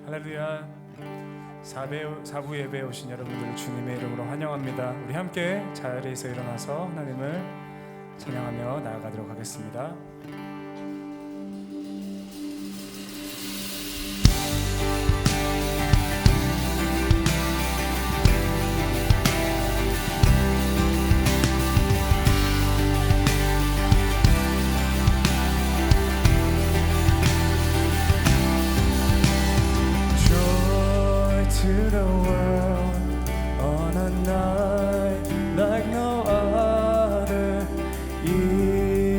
할렐루야. 4부 예배에 오신 여러분들을 주님의 이름으로 환영합니다. 우리 함께 자리에서 일어나서 하나님을 찬양하며 나아가도록 하겠습니다. To the world on a night like no other, Emmanuel,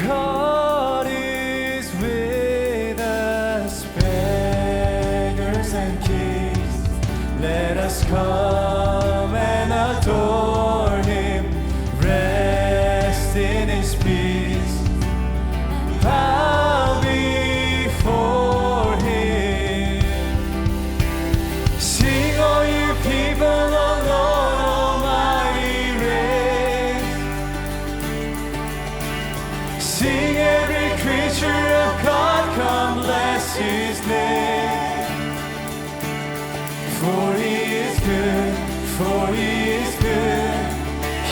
God is with us, beggars and kings, let us come and adore Him, rest in His peace, bow before His name, for He is good, for He is good.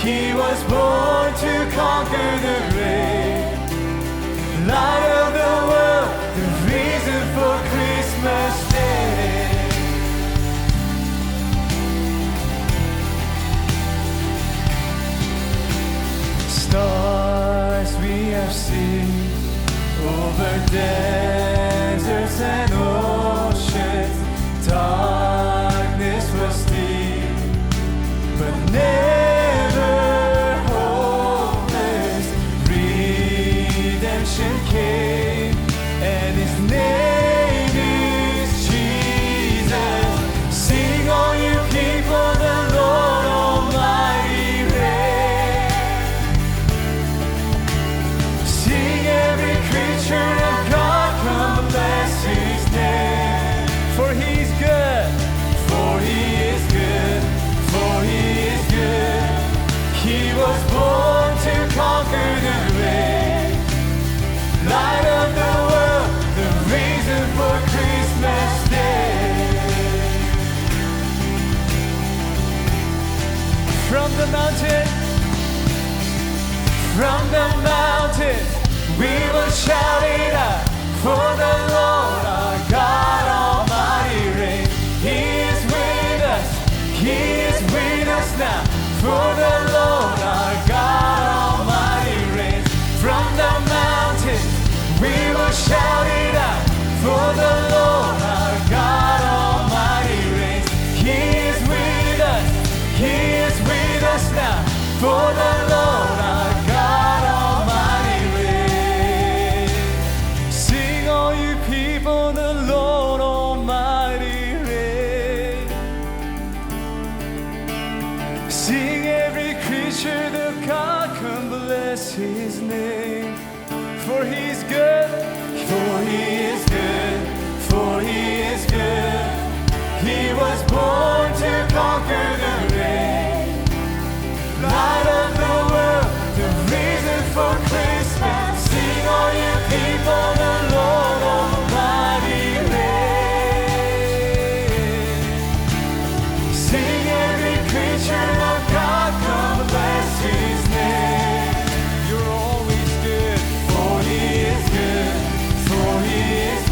He was born to conquer the grave, light of the world, the reason for Christmas Day. Stars we have seen over deserts and oceans, darkness was deep, but never hopeless. Redemption came, and His name is Jesus. Sing, all you people, the Lord Almighty reigns. Sing, every creature of God, come bless His name. For He's good, for He is good, for He is good. He was born to conquer the grave, light of the world, the reason for Christmas Day. From the mountain, we will shout it out, for the Lord our God Almighty reigns. He is with us, He is with us now, for the Lord our God Almighty reigns. From the mountains, we will shout it out, for the Lord our God Almighty reigns. He is with us, He is with us now, for the Lord our God Almighty reigns. Sing, all you people, the Lord Almighty reigns. Sing, every creature, the God, come bless His name. For He's good, for He is good, for He is good. He was born to conquer the grave, light of the world, the reason for Christmas. Sing, all you people, the Lord Almighty reigns. Sing, every creature of God, come bless His name. You're always good, for He is good, for He is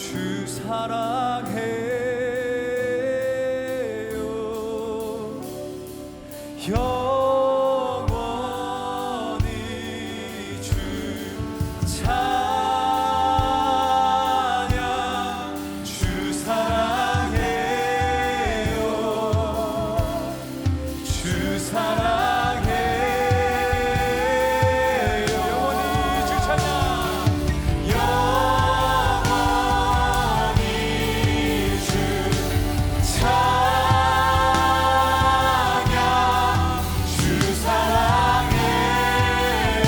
주 사랑해요. 영원히 주 찬양. 주 사랑해요. 주 사랑해요. 영원히 주 찬양. 영원히 주 찬양. 주 사랑해요.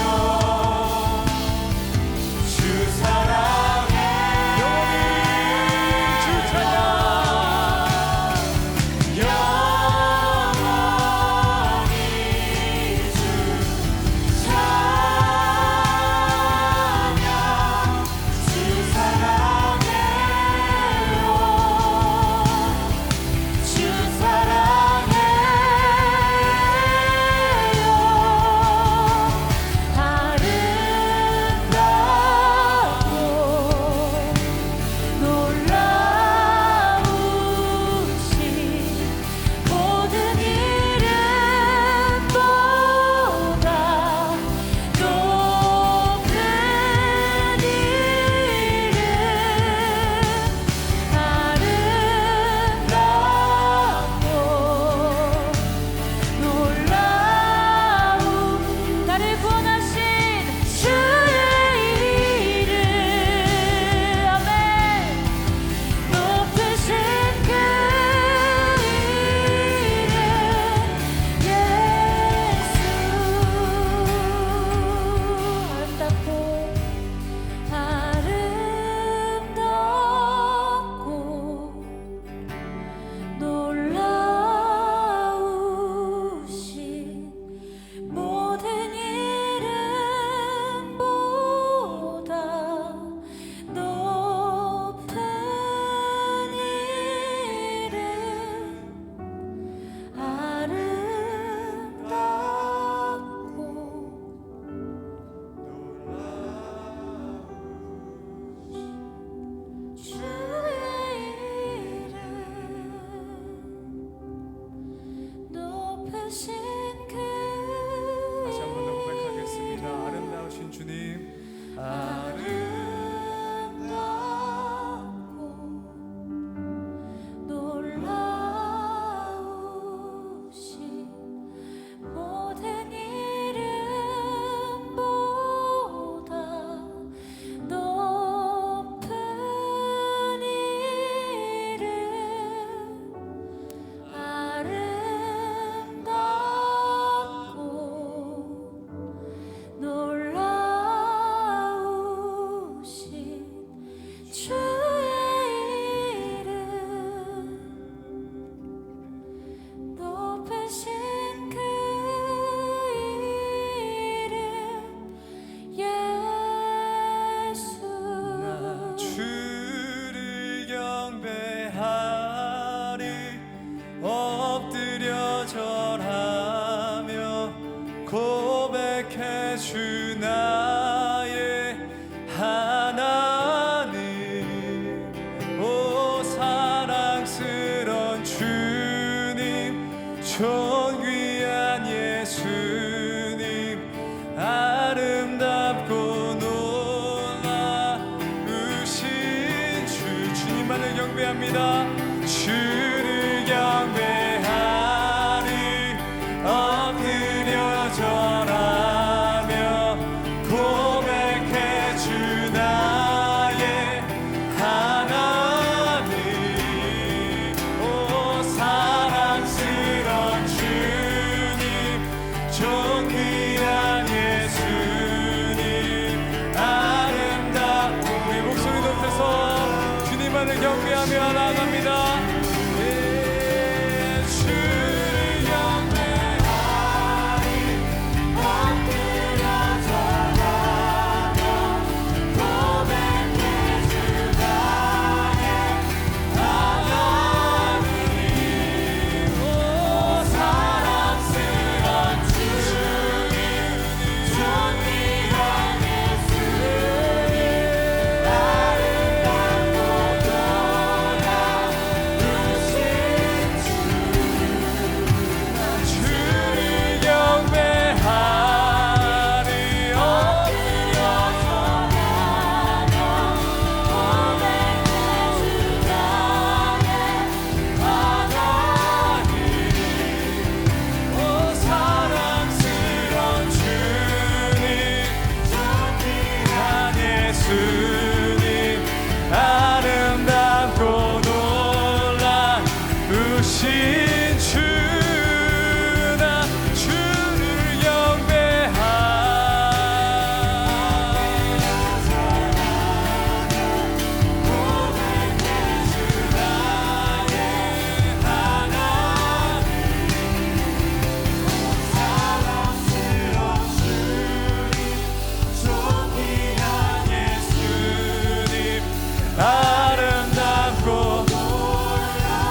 주 사랑해요. 영원히 주 찬양. 영원히 주 찬양. 주 사랑해요. 주 사랑해요. 아름답고 놀라우신 모든 이름보다 높은 이름. 아름답고 놀라운 나를 구원하신 주의 이름. 아멘. 높으신 그 이름 예수. 아름답고 놀라우신 모든 이름보다 높은 이름. 아름답고 주의 이름 높으신 그 다시 한 번 더 고백하겠습니다. 아름다우신 주님, 아름답고 놀라우신 모든 이름보다 높은 이름. 아름답고 놀라우신 주의 이름 높으신 그 이름 예수. 주를 경배하리 엎드려 절하며 고백해 주 나의 하나님. 오 사랑스런 주님, 존귀한 예수님, 아름답고 놀라우신 주. 주님만을 경배합니다. 주를 경배하리 엎드려 절하며 고백해 주 나의 하나님. 오 사랑스런 주님, 존귀한 예수님, 아름답고. 우리 목소리 높여서 주님만을 경배하며 나아갑니다. 주를 경배하리 엎드려 절하며 고백해 주 나의 하나님. 오 사랑스런 주님, 존귀한 예수님, 아름답고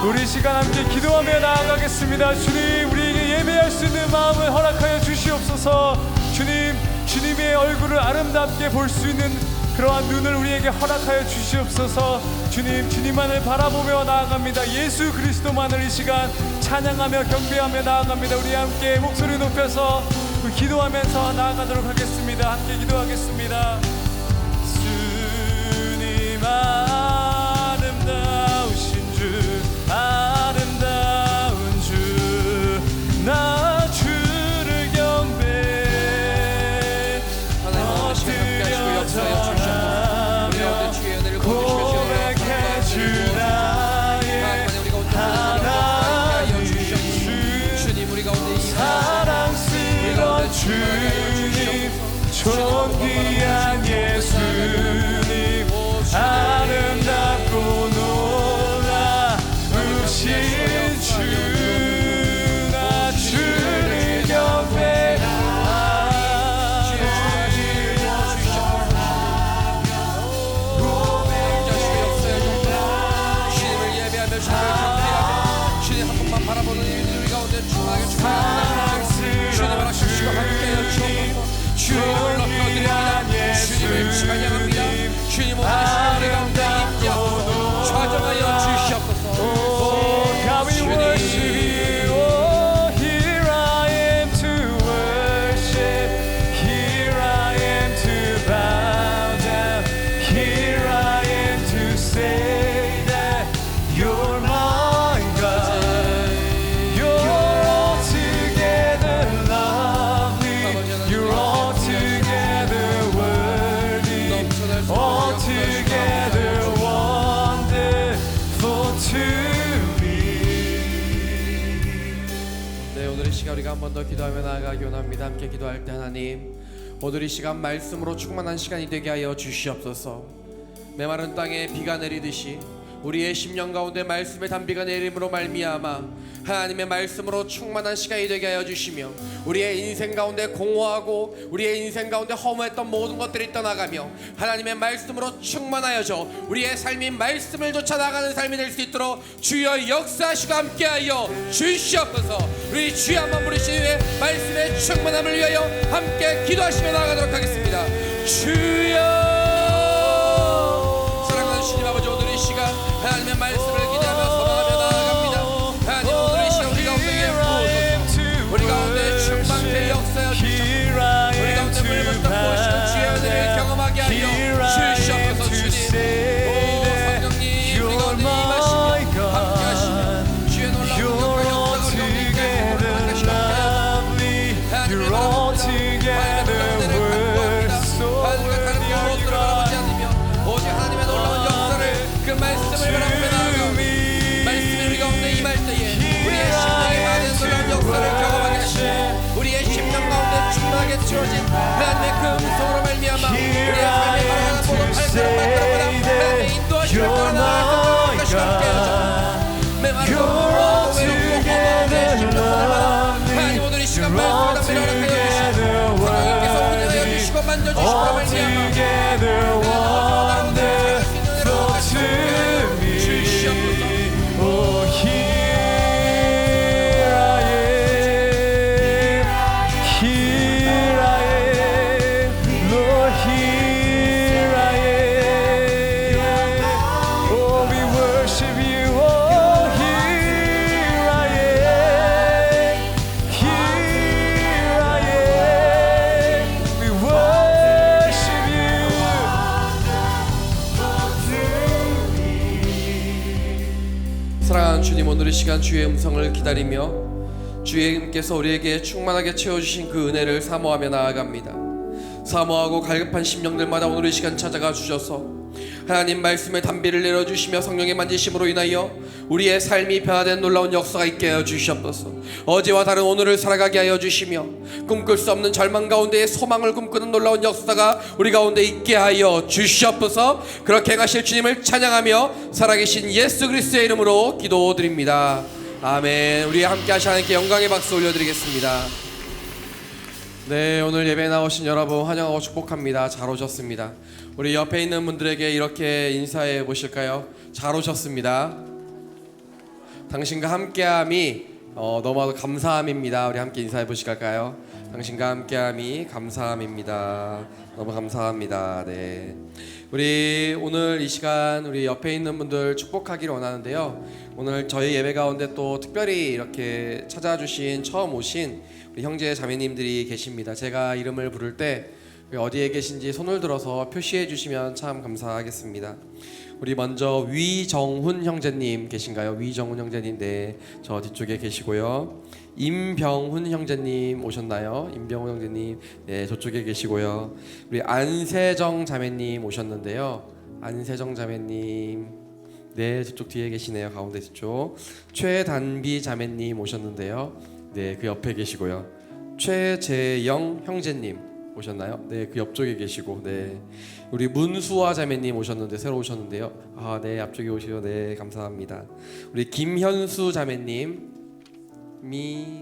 우리 시간 함께 기도하며 나아가겠습니다. 주님, 우리에게 예배할 수 있는 마음을 허락하여 주시옵소서. 주님, 주님의 얼굴을 아름답게 볼 수 있는 그러한 눈을 우리에게 허락하여 주시옵소서. 주님, 주님만을 바라보며 나아갑니다. 예수 그리스도만을 이 시간 찬양하며 경배하며 나아갑니다. 우리 함께 목소리 높여서 기도하면서 나아가도록 하겠습니다. 함께 기도하겠습니다. 주님 아름다우신 주, 아름다운 주, 나 주를 경배. 하나님 오늘 시간 함께 하시고 역사에 주시옵소서. 우리 가운데 주의 은혜를 고백해 주나의 하나님, 주님 우리 가운데 사랑스러운 주님, 존귀한 예수님, 아름답고 놀라우신 주, 나 주를 경배하네. 주님을 예배하며 주님을 경배하며 주님 한 번만 바라보는 일들이 우리 가운데 충만하게 충만합니다. 주님 하나님과 함께하여 주옵소서. 주님을 높여드립니다. 주님을 찬양합니다. 주님 오늘 시간 우리 가운데 임재하소서. 좌정하여 주시옵소서. God, we worship you. Oh, here I am to worship. Here I am to bow down. Here I am to say that you're my God. You're altogether lovely. You're altogether worthy. Altogether wonderful to me. 네, 오늘 이 시간 우리가 한 번 더 기도하며 나아가기 원합니다. 함께 기도할 때 하나님, 오늘 이 시간 말씀으로 충만한 시간이 되게 하여 주시옵소서. 메마른 땅에 비가 내리듯이 우리의 심령 가운데 말씀의 단비가 내림으로 말미암아 하나님의 말씀으로 충만한 시간이 되게 하여 주시며 우리의 인생 가운데 공허하고 우리의 인생 가운데 허무했던 모든 것들이 떠나가며 하나님의 말씀으로 충만하여져 우리의 삶이 말씀을 쫓아 나가는 삶이 될 수 있도록 주여 역사하시고 함께하여 주시옵소서. 우리 주여 한번 부르신 후에 말씀의 충만함을 위하여 함께 기도하시며 나아가도록 하겠습니다. 주여, 사랑하는 주님 아버지, 오늘 이 시간 하나님의 말씀을 기대하며 소망하며 나아갑니다. 하나님 오늘 이 시간 우리 가운데 부어소서. 우리 가운데 충만케 역사여 주시옵소서. 우리 가운데 물부터 부으시는 주의 은혜를 경험하게 하여 주시옵소서. 주님, 오 성령님 우리 가운데 임하시며 함께 하시며 주의 놀라운 능력과 역사가 우리 가운데 하나님 하나님의 바라보며 하나님의 가운데를 간구합니다. 하나님과 다른 무엇으로 바라보지 않으며 오직 하나님의 놀라운 역사를 그 말씀을 바라보며 나아가오니 말씀이 우리 가운데 임할 때에 우리의 심령에 많은 놀라운 역사를 경험하게 하시고 우리의 심령 가운데 충만하게 채워진 하나님의 그 음성으로 말미암아 우리의 삶의 바라보는 모든 발걸음 발걸음마다 하나님의 인도하심을 따라 나아갈 수 있도록 함께 하소서. 메마르고 외롭고 허무하게 심령들마다 하나님 오늘 이 시간 말씀을 담배를 허락하여 주시고 성령님께서 운행하여 주시고 만져주시고 말미암아 Oh, here I am, here I am, Lord, here I am. Oh, we worship you. Oh, here I am, here I am. We worship you. 사랑하는 주님, 오늘 이 시간 주의 음성을 기다리며 주님께서 우리에게 충만하게 채워주신 그 은혜를 사모하며 나아갑니다. 사모하고 갈급한 심령들마다 오늘 이 시간 찾아가 주셔서 하나님 말씀의 단비를 내려주시며 성령의 만지심으로 인하여 우리의 삶이 변화된 놀라운 역사가 있게 하여 주시옵소서. 어제와 다른 오늘을 살아가게 하여 주시며 꿈꿀 수 없는 절망 가운데에 소망을 꿈꾸는 놀라운 역사가 우리 가운데 있게 하여 주시옵소서. 그렇게 행하실 주님을 찬양하며 살아계신 예수 그리스도의 이름으로 기도드립니다. 아멘. 우리 함께 하시 하나님께 영광의 박수 올려드리겠습니다. 네, 오늘 예배에 나오신 여러분 환영하고 축복합니다. 잘 오셨습니다. 우리 옆에 있는 분들에게 이렇게 인사해 보실까요? 잘 오셨습니다. 당신과 함께함이 너무나도 감사함입니다. 우리 함께 인사해 보실까요? 당신과 함께함이 감사함입니다. 너무 감사합니다. 네. 우리 오늘 이 시간 우리 옆에 있는 분들 축복하기를 원하는데요. 오늘 저희 예배 가운데 또 특별히 이렇게 찾아주신 처음 오신 우리 형제 자매님들이 계십니다. 제가 이름을 부를 때 어디에 계신지 손을 들어서 표시해 주시면 참 감사하겠습니다. 우리 먼저 위정훈 형제님 계신가요? 위정훈 형제님, 네, 저 뒤쪽에 계시고요. 임병훈 형제님 오셨나요? 임병훈 형제님, 네, 저쪽에 계시고요. 우리 안세정 자매님 오셨는데요. 안세정 자매님, 네, 저쪽 뒤에 계시네요. 가운데 뒤쪽. 최단비 자매님 오셨는데요. 네, 그 옆에 계시고요. 최재영 형제님 오셨나요? 네, 그 옆쪽에 계시고, 네, 우리 문수아 자매님 오셨는데 새로 오셨는데요. 아, 네, 앞쪽에 오시요. 네, 감사합니다. 우리 김현수 자매님이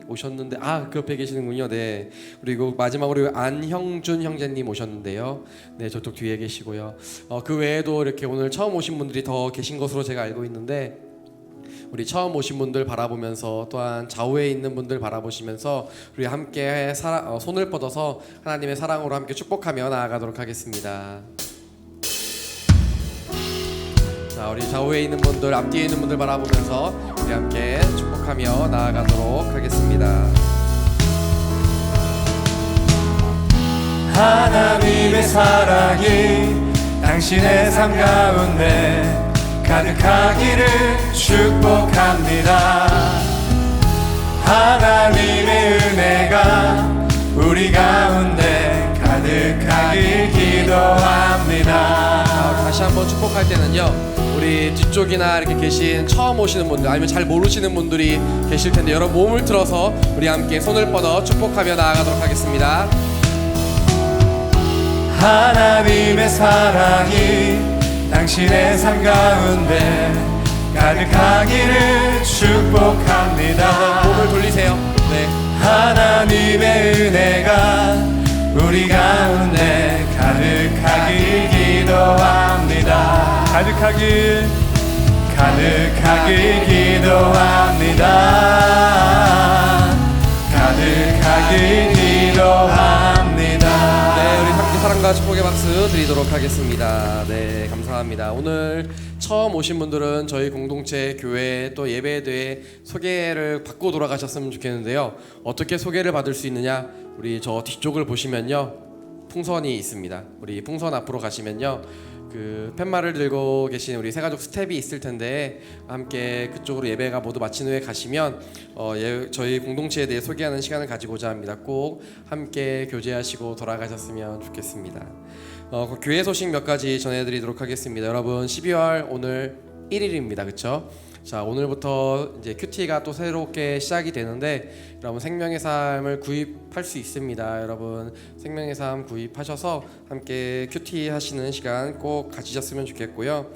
오셨는데 그 옆에 계시는군요. 네, 그리고 마지막으로 안형준 형제님 오셨는데요. 네, 저쪽 뒤에 계시고요. 그 외에도 이렇게 오늘 처음 오신 분들이 더 계신 것으로 제가 알고 있는데, 우리 처음 오신 분들 바라보면서 또한 좌우에 있는 분들 바라보시면서 우리 함께 손을 뻗어서 하나님의 사랑으로 함께 축복하며 나아가도록 하겠습니다. 자, 우리 좌우에 있는 분들, 앞뒤에 있는 분들 바라보면서 우리 함께 축복하며 나아가도록 하겠습니다. 하나님의 사랑이 당신의 삶 가운데 가득하기를 축복합니다. 하나님의 은혜가 우리 가운데 가득하길 기도합니다. 다시 한번 축복할 때는요, 우리 뒤쪽이나 이렇게 계신 처음 오시는 분들 아니면 잘 모르시는 분들이 계실 텐데 여러분 몸을 틀어서 우리 함께 손을 뻗어 축복하며 나아가도록 하겠습니다. 하나님의 사랑이 당신의 삶 가운데 가득하기를 축복합니다. 몸을 돌리세요. 네. 하나님의 은혜가 우리 가운데 가득하길 기도합니다. 가득하길 기도합니다. 가득하길 기도합니다. 네, 우리 함께 사랑과 축복의 박수 드리도록 하겠습니다. 네, 감사합니다. 오늘 처음 오신 분들은 저희 공동체, 교회 또 예배에 대해 소개를 받고 돌아가셨으면 좋겠는데요. 어떻게 소개를 받을 수 있느냐? 우리 저 뒤쪽을 보시면요, 풍선이 있습니다. 우리 풍선 앞으로 가시면요, 그 팻말을 들고 계신 우리 새가족 스텝이 있을 텐데 함께 그쪽으로 예배가 모두 마친 후에 가시면 저희 공동체에 대해 소개하는 시간을 가지고자 합니다. 꼭 함께 교제하시고 돌아가셨으면 좋겠습니다. 교회 소식 몇 가지 전해드리도록 하겠습니다. 여러분, 12월 오늘 1일입니다. 그렇죠? 자, 오늘부터 이제 큐티가 또 새롭게 시작이 되는데 여러분 생명의 삶을 구입할 수 있습니다. 여러분 생명의 삶 구입하셔서 함께 큐티 하시는 시간 꼭 가지셨으면 좋겠고요.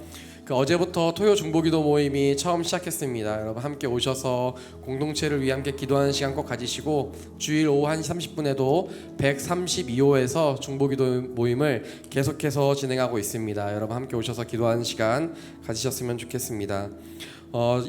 어제부터 토요 중보기도 모임이 처음 시작했습니다. 여러분 함께 오셔서 공동체를 위해 함께 기도하는 시간 꼭 가지시고, 주일 오후 1시 30분에도 132호에서 중보기도 모임을 계속해서 진행하고 있습니다. 여러분 함께 오셔서 기도하는 시간 가지셨으면 좋겠습니다.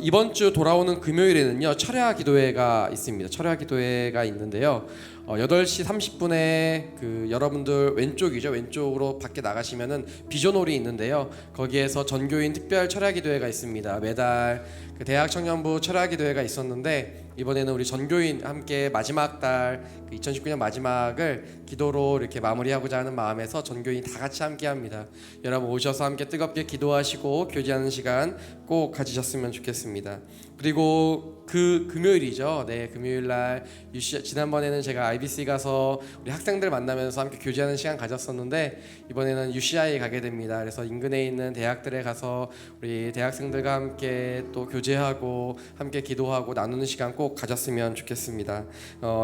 이번 주 돌아오는 금요일에는요, 철야 기도회가 있습니다. 철야 기도회가 있는데요, 8시 30분에 그 여러분들 왼쪽으로 밖에 나가시면은 비전홀이 있는데요, 거기에서 전교인 특별 철야 기도회가 있습니다. 매달 그 대학 청년부 철야 기도회가 있었는데 이번에는 우리 전교인 함께 마지막 달 2019년 마지막을 기도로 이렇게 마무리하고자 하는 마음에서 전교인 다 같이 함께 합니다. 여러분 오셔서 함께 뜨겁게 기도하시고 교제하는 시간 꼭 가지셨으면 좋겠습니다. 그리고 그 금요일이죠. 네, 금요일 날 지난번에는 제가 IBC 가서 우리 학생들 만나면서 함께 교제하는 시간 가졌었는데 이번에는 UCI 가게 됩니다. 그래서 인근에 있는 대학들에 가서 우리 대학생들과 함께 또 교제하고 함께 기도하고 나누는 시간 꼭 가졌으면 좋겠습니다.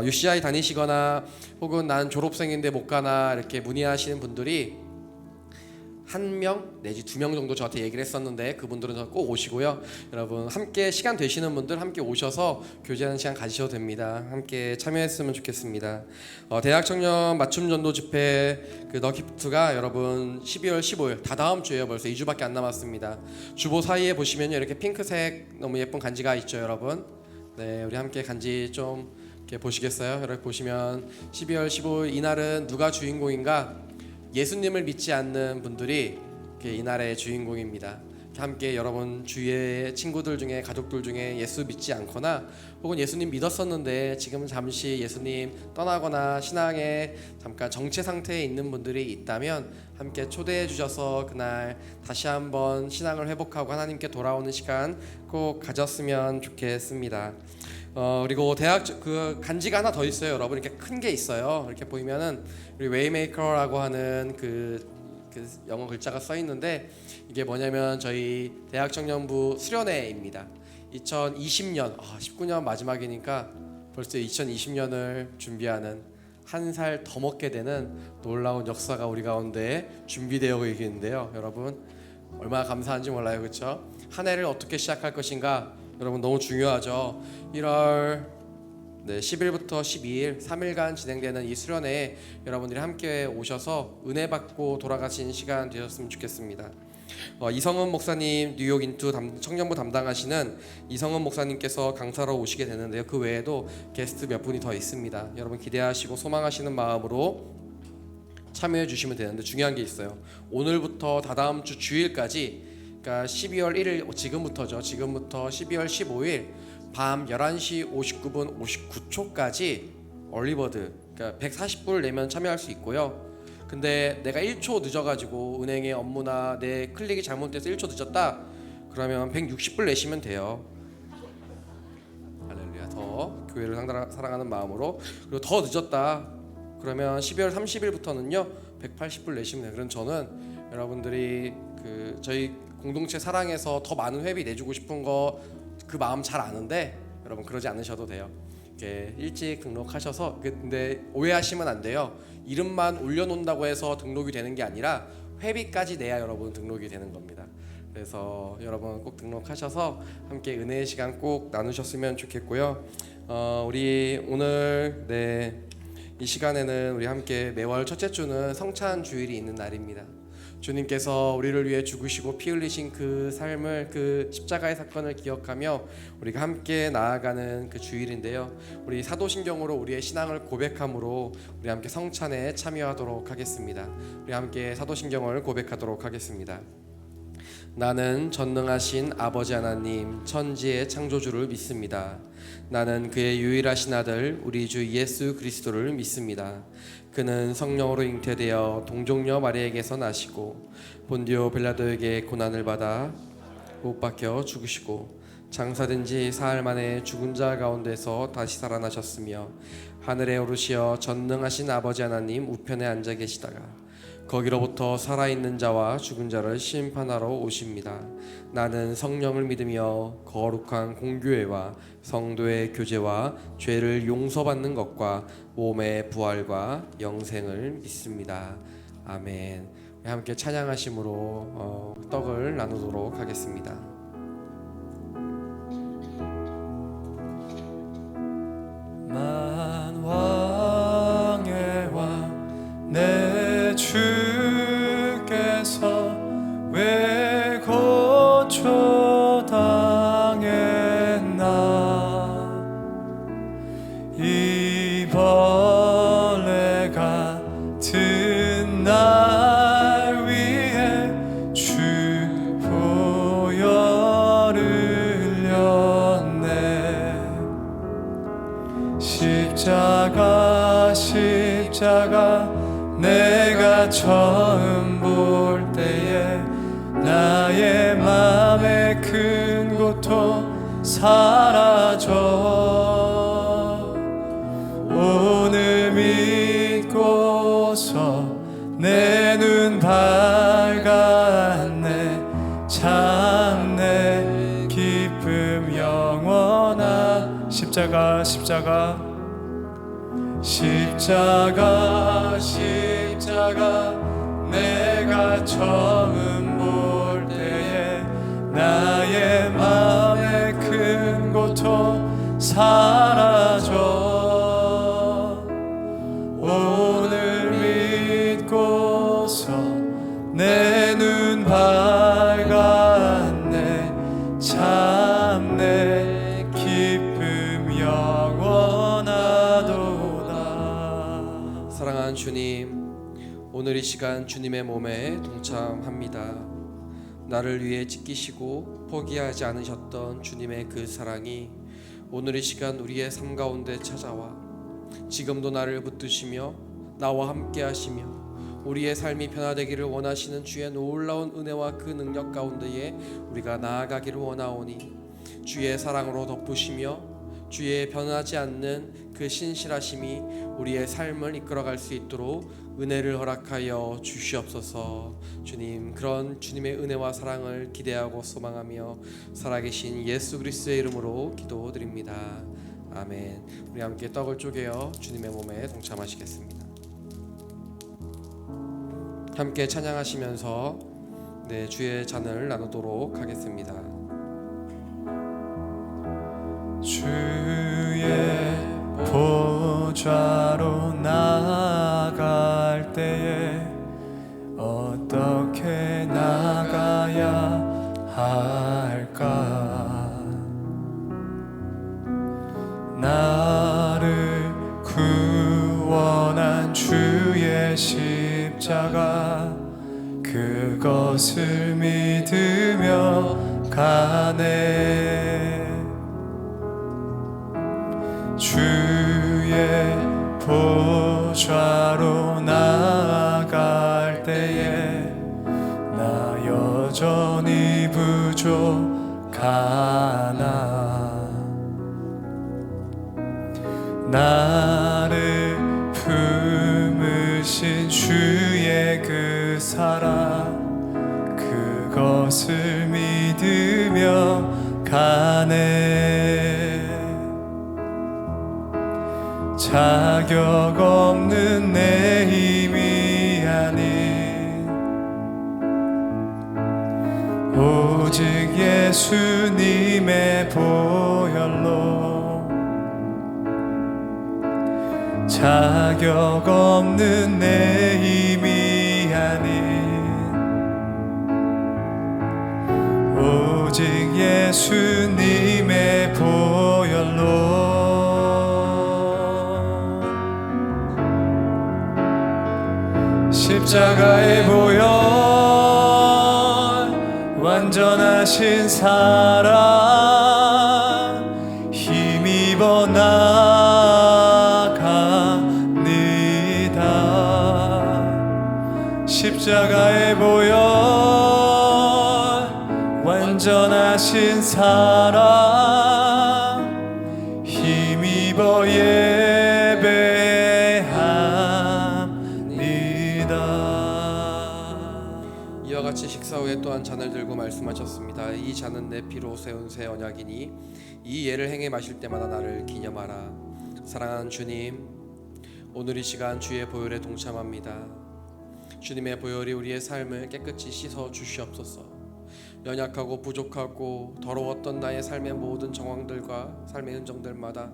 UCI 다니시거나 혹은 난 졸업생인데 못 가나 이렇게 문의하시는 분들이 한 명 내지 2명 정도 저한테 얘기를 했었는데 그분들은 꼭 오시고요. 여러분 함께 시간 되시는 분들 함께 오셔서 교제하는 시간 가지셔도 됩니다. 함께 참여했으면 좋겠습니다. 대학 청년 맞춤 전도 집회 그 럭키프트가 여러분 12월 15일 다 다음 주에요. 벌써 2주밖에 안 남았습니다. 주보 사이에 보시면요 이렇게 핑크색 너무 예쁜 간지가 있죠, 여러분. 네, 우리 함께 간지 좀 이렇게 보시겠어요? 여러분 보시면 12월 15일 이날은 누가 주인공인가? 예수님을 믿지 않는 분들이 이날의 주인공입니다. 함께 여러분 주위의 친구들 중에 가족들 중에 예수 믿지 않거나 혹은 예수님 믿었었는데 지금 잠시 예수님 떠나거나 신앙에 잠깐 정체 상태에 있는 분들이 있다면 함께 초대해 주셔서 그날 다시 한번 신앙을 회복하고 하나님께 돌아오는 시간 꼭 가졌으면 좋겠습니다. 그리고 대학 그 간지가 하나 더 있어요, 여러분. 이렇게 큰 게 있어요. 이렇게 보이면은 우리 웨이메이커라고 하는 그 영어 글자가 써 있는데 이게 뭐냐면 저희 대학 청년부 수련회입니다. 2020년 19년 마지막이니까 벌써 2020년을 준비하는 한 살 더 먹게 되는 놀라운 역사가 우리 가운데 준비되어 있는데요. 여러분 얼마나 감사한지 몰라요, 그렇죠? 한 해를 어떻게 시작할 것인가 여러분 너무 중요하죠. 1월 10일부터 12일 3일간 진행되는 이 수련회에 여러분들이 함께 오셔서 은혜 받고 돌아가신 시간 되셨으면 좋겠습니다. 이성은 목사님 뉴욕 인투 청년부 담당하시는 이성은 목사님께서 강사로 오시게 되는데요. 그 외에도 게스트 몇 분이 더 있습니다. 여러분 기대하시고 소망하시는 마음으로 참여해 주시면 되는데 중요한 게 있어요. 오늘부터 다다음 주 주일까지 그러니까 12월 1일 지금부터죠. 지금부터 12월 15일 밤 11시 59분 59초까지 얼리버드 그러니까 140불 내면 참여할 수 있고요. 근데 내가 1초 늦어가지고 은행의 업무나 내 클릭이 잘못돼서 1초 늦었다 그러면 160불 내시면 돼요. 할렐루야. 더 교회를 사랑하는 마음으로. 그리고 더 늦었다 그러면 12월 30일부터는요 180불 내시면 돼요. 그럼 저는 여러분들이 저희 공동체 사랑해서 더 많은 회비 내주고 싶은 거 그 마음 잘 아는데 여러분 그러지 않으셔도 돼요. 이렇게 일찍 등록하셔서 근데 오해하시면 안 돼요. 이름만 올려놓는다고 해서 등록이 되는 게 아니라 회비까지 내야 여러분 등록이 되는 겁니다. 그래서 여러분 꼭 등록하셔서 함께 은혜의 시간 꼭 나누셨으면 좋겠고요. 우리 오늘 이 시간에는 우리 함께 매월 첫째 주는 성찬 주일이 있는 날입니다. 주님께서 우리를 위해 죽으시고 피 흘리신 그 삶을 그 십자가의 사건을 기억하며 우리가 함께 나아가는 그 주일인데요. 우리 사도신경으로 우리의 신앙을 고백함으로 우리 함께 성찬에 참여하도록 하겠습니다. 우리 함께 사도신경을 고백하도록 하겠습니다. 나는 전능하신 아버지 하나님 천지의 창조주를 믿습니다. 나는 그의 유일하신 아들 우리 주 예수 그리스도를 믿습니다. 그는 성령으로 잉태되어 동정녀 마리아에게서 나시고 본디오 빌라도에게 고난을 받아 못 박혀 죽으시고 장사된 지 사흘 만에 죽은 자 가운데서 다시 살아나셨으며 하늘에 오르시어 전능하신 아버지 하나님 우편에 앉아 계시다가 거기로부터 살아있는 자와 죽은 자를 심판하러 오십니다. 나는 성령을 믿으며 거룩한 공교회와 성도의 교제와 죄를 용서받는 것과 몸의 부활과 영생을 믿습니다. 아멘. 함께 찬양하심으로 떡을 나누도록 하겠습니다. 만왕의 왕 내 주께서 왜 고초당했나 이 벌레 같은 날 위해 주 보혈을 흘렸네. 십자가 내가 처음 볼 때에 나의 맘의 큰 고통 사라져. 오늘 믿고서 내 눈 밝았네. 참 내 기쁨 영원한 십자가 내가 처음 볼 때에 나의 마음의 큰 고통 사라져 오늘 믿고서 내 눈 밝았네 참 내 기쁨 영원하도다. 사랑하는 주님, 오늘 이 시간 주님의 몸에 동참합니다. 나를 위해 찢기시고 포기하지 않으셨던 주님의 그 사랑이 오늘 이 시간 우리의 삶 가운데 찾아와 지금도 나를 붙드시며 나와 함께 하시며 우리의 삶이 변화되기를 원하시는 주의 놀라운 은혜와 그 능력 가운데에 우리가 나아가기를 원하오니 주의 사랑으로 덮으시며 주의 변하지 않는 그 신실하심이 우리의 삶을 이끌어갈 수 있도록 은혜를 허락하여 주시옵소서. 주님, 그런 주님의 은혜와 사랑을 기대하고 소망하며 살아계신 예수 그리스도의 이름으로 기도드립니다. 아멘. 우리 함께 떡을 쪼개어 주님의 몸에 동참하시겠습니다. 함께 찬양하시면서 주의 잔을 나누도록 하겠습니다. 주의 보좌로 나아갈 때에 어떻게 나가야 할까? 나를 구원한 주의 십자가 그것을 믿으며 가네. 주의 보좌로 나아갈 때에 나 여전히 부족하나. 나를 품으신 주의 그 사랑 그것을 믿으며 가네. 자격 없는 내 힘이 아닌 오직 예수님의 보혈로 자격 없는 내 힘이 아닌 오직 예수님의 보혈로 십자가의 보혈 완전하신 사랑 힘입어 나갑니다. 십자가의 보혈 완전하신 사랑 힘입어 이와 같이 식사 후에 또한 잔을 들고 말씀하셨습니다. 이 잔은 내 피로 세운 새 언약이니 이 예를 행해 마실 때마다 나를 기념하라. 사랑하는 주님, 오늘 이 시간 주의 보혈에 동참합니다. 주님의 보혈이 우리의 삶을 깨끗이 씻어 주시옵소서. 연약하고 부족하고 더러웠던 나의 삶의 모든 정황들과 삶의 흔적들마다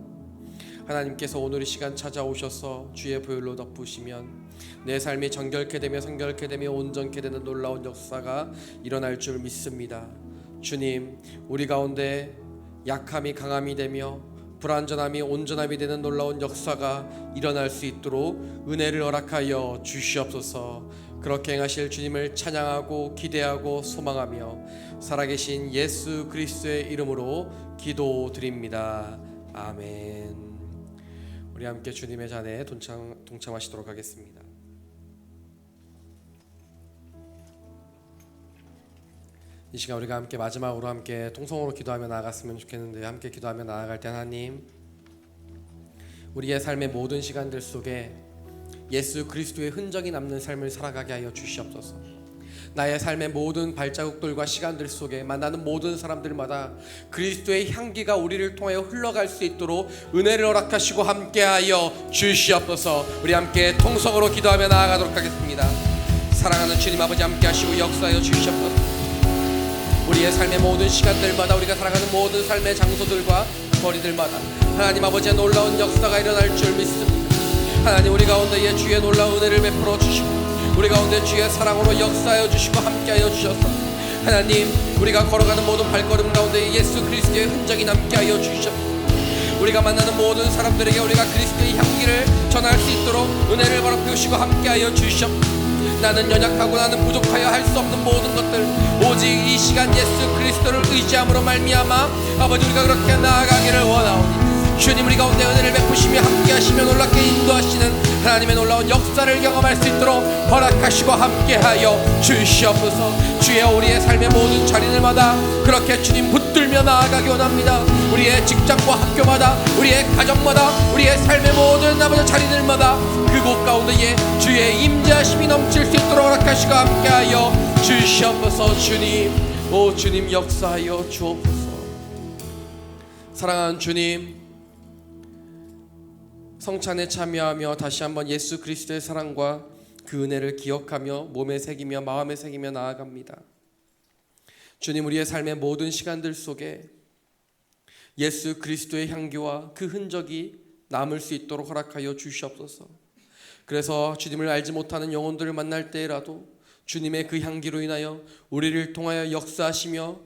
하나님께서 오늘 이 시간 찾아오셔서 주의 보혈로 덮으시면 내 삶이 정결케 되며 성결케 되며 온전케 되는 놀라운 역사가 일어날 줄 믿습니다. 주님, 우리 가운데 약함이 강함이 되며 불완전함이 온전함이 되는 놀라운 역사가 일어날 수 있도록 은혜를 허락하여 주시옵소서. 그렇게 행하실 주님을 찬양하고 기대하고 소망하며 살아계신 예수 그리스도의 이름으로 기도드립니다. 아멘. 우리 함께 주님의 잔에 동참하시도록 하겠습니다. 이 시간 우리가 함께 마지막으로 함께 통성으로 기도하며 나아갔으면 좋겠는데, 함께 기도하며 나아갈 때 하나님, 우리의 삶의 모든 시간들 속에 예수 그리스도의 흔적이 남는 삶을 살아가게 하여 주시옵소서. 나의 삶의 모든 발자국들과 시간들 속에 만나는 모든 사람들마다 그리스도의 향기가 우리를 통하여 흘러갈 수 있도록 은혜를 허락하시고 함께하여 주시옵소서. 우리 함께 통성으로 기도하며 나아가도록 하겠습니다. 사랑하는 주님 아버지 함께 하시고 역사하여 주시옵소서. 우리의 삶의 모든 시간들마다 우리가 살아가는 모든 삶의 장소들과 거리들마다 하나님 아버지의 놀라운 역사가 일어날 줄 믿습니다. 하나님 우리 가운데에 주의 놀라운 은혜를 베풀어 주시고 우리 가운데 주의 사랑으로 역사하여 주시고 함께하여 주셔서 하나님 우리가 걸어가는 모든 발걸음 가운데 예수 그리스도의 흔적이 남게 하여 주시옵소서. 우리가 만나는 모든 사람들에게 우리가 그리스도의 향기를 전할 수 있도록 은혜를 베푸시고 함께하여 주시옵소서. 나는 연약하고 나는 부족하여 할 수 없는 모든 것들 오직 이 시간 예수 그리스도를 의지함으로 말미암아 아버지 우리가 그렇게 나아가기를 원하오니 주님 우리 가운데 은혜를 베푸시며 함께하시며 놀랍게 인도하시는 하나님의 놀라운 역사를 경험할 수 있도록 허락하시고 함께하여 주시옵소서. 주여 우리의 삶의 모든 자리들마다 그렇게 주님 붙들며 나아가기 원합니다. 우리의 직장과 학교마다 우리의 가정마다 우리의 삶의 모든 아버지 자리들마다 그곳 가운데에 주의 임재하심이 넘칠 수 있도록 허락하시고 함께하여 주시옵소서. 주님 오 주님 역사하여 주옵소서. 사랑하는 주님 성찬에 참여하며 다시 한번 예수 그리스도의 사랑과 그 은혜를 기억하며 몸에 새기며 마음에 새기며 나아갑니다. 주님 우리의 삶의 모든 시간들 속에 예수 그리스도의 향기와 그 흔적이 남을 수 있도록 허락하여 주시옵소서. 그래서 주님을 알지 못하는 영혼들을 만날 때라도 주님의 그 향기로 인하여 우리를 통하여 역사하시며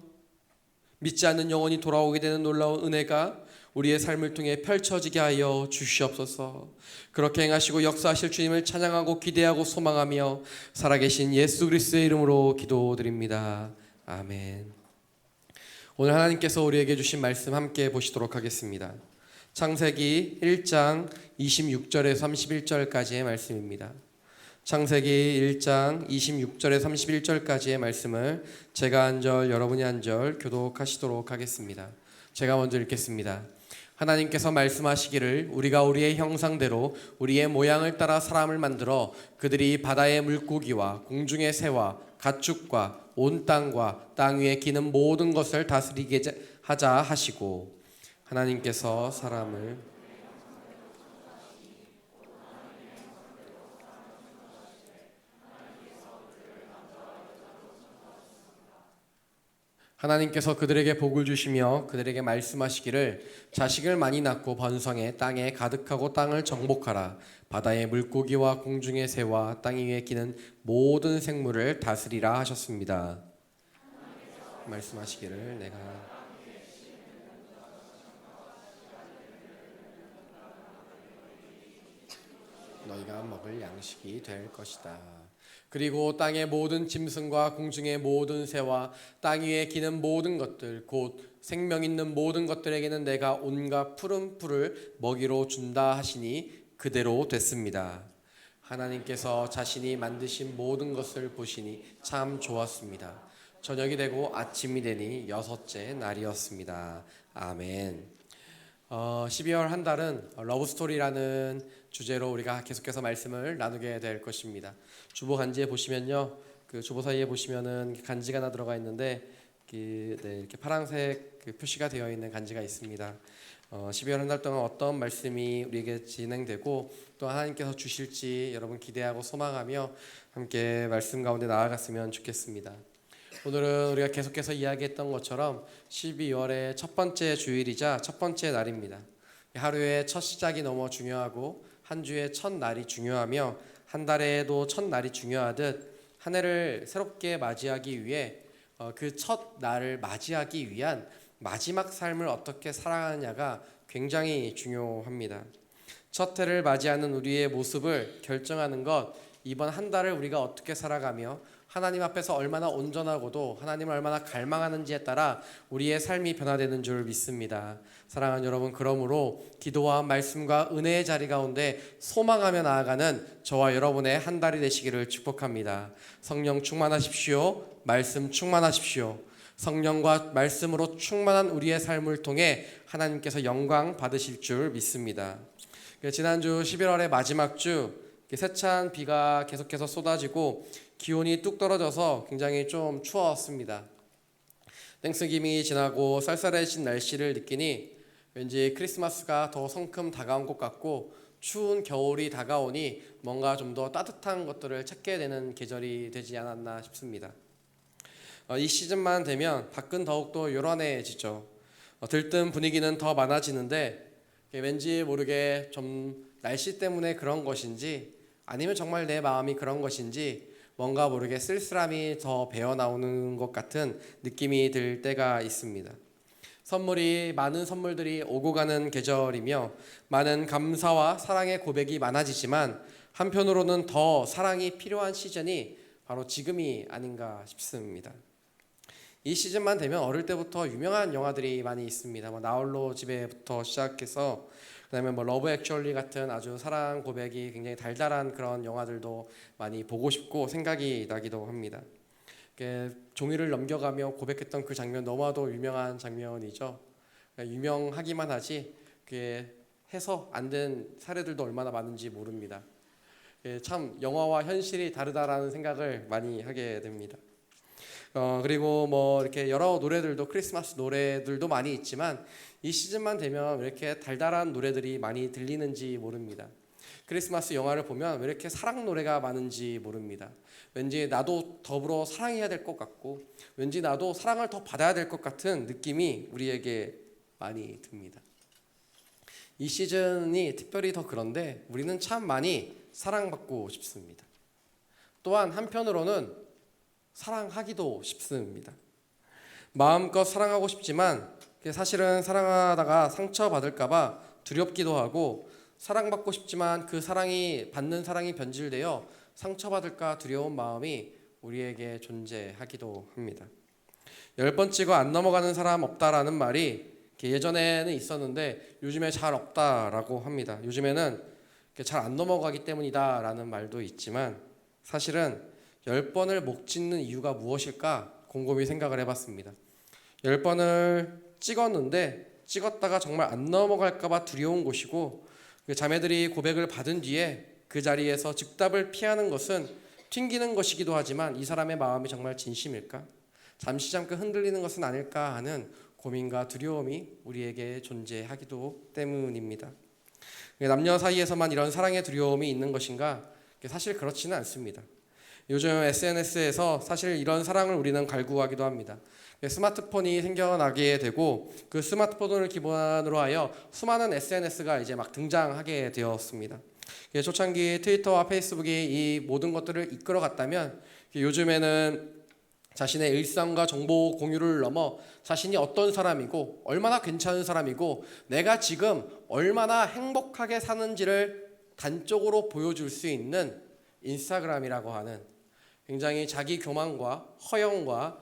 믿지 않는 영혼이 돌아오게 되는 놀라운 은혜가 우리의 삶을 통해 펼쳐지게 하여 주시옵소서. 그렇게 행하시고 역사하실 주님을 찬양하고 기대하고 소망하며 살아계신 예수 그리스도의 이름으로 기도드립니다. 아멘. 오늘 하나님께서 우리에게 주신 말씀 함께 보시도록 하겠습니다. 창세기 1장 26절에서 31절까지의 말씀입니다. 창세기 1장 26절에서 31절까지의 말씀을 제가 한 절 여러분이 한 절 교독하시도록 하겠습니다. 제가 먼저 읽겠습니다. 하나님께서 말씀하시기를 우리가 우리의 형상대로 우리의 모양을 따라 사람을 만들어 그들이 바다의 물고기와 공중의 새와 가축과 온 땅과 땅 위에 기는 모든 것을 다스리게 하자 하시고 하나님께서 사람을 하나님께서 그들에게 복을 주시며 그들에게 말씀하시기를 자식을 많이 낳고 번성해 땅에 가득하고 땅을 정복하라. 바다의 물고기와 공중의 새와 땅 위에 기는 모든 생물을 다스리라 하셨습니다. 말씀하시기를 내가 너희가 먹을 양식이 될 것이다. 그리고 땅의 모든 짐승과 공중의 모든 새와 땅 위에 기는 모든 것들 곧 생명 있는 모든 것들에게는 내가 온갖 푸른 풀을 먹이로 준다 하시니 그대로 됐습니다. 하나님께서 자신이 만드신 모든 것을 보시니 참 좋았습니다. 저녁이 되고 아침이 되니 6째 날이었습니다. 아멘. 12월 한 달은 러브스토리라는 주제로 우리가 계속해서 말씀을 나누게 될 것입니다. 주보 간지에 보시면요, 그 주보 사이에 보시면은 간지가 하나 들어가 있는데 이렇게 파란색 표시가 되어 있는 간지가 있습니다. 12월 한 달 동안 어떤 말씀이 우리에게 진행되고 또 하나님께서 주실지 여러분 기대하고 소망하며 함께 말씀 가운데 나아갔으면 좋겠습니다. 오늘은 우리가 계속해서 이야기했던 것처럼 12월의 첫 번째 주일이자 첫 번째 날입니다. 하루의 첫 시작이 너무 중요하고 한 주의 첫 날이 중요하며 한 달에도 첫 날이 중요하듯 한 해를 새롭게 맞이하기 위해 그 첫 날을 맞이하기 위한 마지막 삶을 어떻게 살아가느냐가 굉장히 중요합니다. 첫 해를 맞이하는 우리의 모습을 결정하는 것, 이번 한 달을 우리가 어떻게 살아가며 하나님 앞에서 얼마나 온전하고도 하나님을 얼마나 갈망하는지에 따라 우리의 삶이 변화되는 줄 믿습니다. 사랑하는 여러분, 그러므로 기도와 말씀과 은혜의 자리 가운데 소망하며 나아가는 저와 여러분의 한 달이 되시기를 축복합니다. 성령 충만하십시오. 말씀 충만하십시오. 성령과 말씀으로 충만한 우리의 삶을 통해 하나님께서 영광 받으실 줄 믿습니다. 지난주 11월의 마지막 주 세찬 비가 계속해서 쏟아지고 기온이 뚝 떨어져서 굉장히 좀 추웠습니다. 땡스기빙이 지나고 쌀쌀해진 날씨를 느끼니 왠지 크리스마스가 더 성큼 다가온 것 같고 추운 겨울이 다가오니 뭔가 좀 더 따뜻한 것들을 찾게 되는 계절이 되지 않았나 싶습니다. 이 시즌만 되면 밖은 더욱더 요란해지죠. 들뜬 분위기는 더 많아지는데 왠지 모르게 좀 날씨 때문에 그런 것인지 아니면 정말 내 마음이 그런 것인지 뭔가 모르게 쓸쓸함이 더 배어나오는 것 같은 느낌이 들 때가 있습니다. 많은 선물들이 오고 가는 계절이며 많은 감사와 사랑의 고백이 많아지지만 한편으로는 더 사랑이 필요한 시즌이 바로 지금이 아닌가 싶습니다. 이 시즌만 되면 어릴 때부터 유명한 영화들이 많이 있습니다. 나홀로 집에부터 시작해서 그다음에 러브 액츄얼리 같은 아주 사랑 고백이 굉장히 달달한 그런 영화들도 많이 보고 싶고 생각이 나기도 합니다. 종이를 넘겨가며 고백했던 그 장면 너무나도 유명한 장면이죠. 유명하기만 하지 그게 해서 안 된 사례들도 얼마나 많은지 모릅니다. 참 영화와 현실이 다르다라는 생각을 많이 하게 됩니다. 그리고 이렇게 여러 노래들도 크리스마스 노래들도 많이 있지만 이 시즌만 되면 왜 이렇게 달달한 노래들이 많이 들리는지 모릅니다. 크리스마스 영화를 보면 왜 이렇게 사랑 노래가 많은지 모릅니다. 왠지 나도 더불어 사랑해야 될 것 같고 왠지 나도 사랑을 더 받아야 될 것 같은 느낌이 우리에게 많이 듭니다. 이 시즌이 특별히 더 그런데 우리는 참 많이 사랑받고 싶습니다. 또한 한편으로는 사랑하기도 싶습니다. 마음껏 사랑하고 싶지만 사실은 사랑하다가 상처받을까봐 두렵기도 하고 사랑받고 싶지만 그 받는 사랑이 변질되어 상처받을까 두려운 마음이 우리에게 존재하기도 합니다. 10번 찍어 안 넘어가는 사람 없다라는 말이 예전에는 있었는데 요즘에 잘 없다라고 합니다. 요즘에는 잘 안 넘어가기 때문이다 라는 말도 있지만 사실은 10번을 못 찍는 이유가 무엇일까 곰곰이 생각을 해봤습니다. 10번을 찍었는데 찍었다가 정말 안 넘어갈까봐 두려운 것이고 자매들이 고백을 받은 뒤에 그 자리에서 즉답을 피하는 것은 튕기는 것이기도 하지만 이 사람의 마음이 정말 진심일까? 잠깐 흔들리는 것은 아닐까 하는 고민과 두려움이 우리에게 존재하기도 때문입니다. 남녀 사이에서만 이런 사랑의 두려움이 있는 것인가? 사실 그렇지는 않습니다. 요즘 SNS에서 사실 이런 사랑을 우리는 갈구하기도 합니다. 스마트폰이 생겨나게 되고 그 스마트폰을 기반으로 하여 수많은 SNS가 이제 막 등장하게 되었습니다. 초창기 트위터와 페이스북이 이 모든 것들을 이끌어갔다면 요즘에는 자신의 일상과 정보 공유를 넘어 자신이 어떤 사람이고 얼마나 괜찮은 사람이고 내가 지금 얼마나 행복하게 사는지를 단적으로 보여줄 수 있는 인스타그램이라고 하는 굉장히 자기 교만과 허영과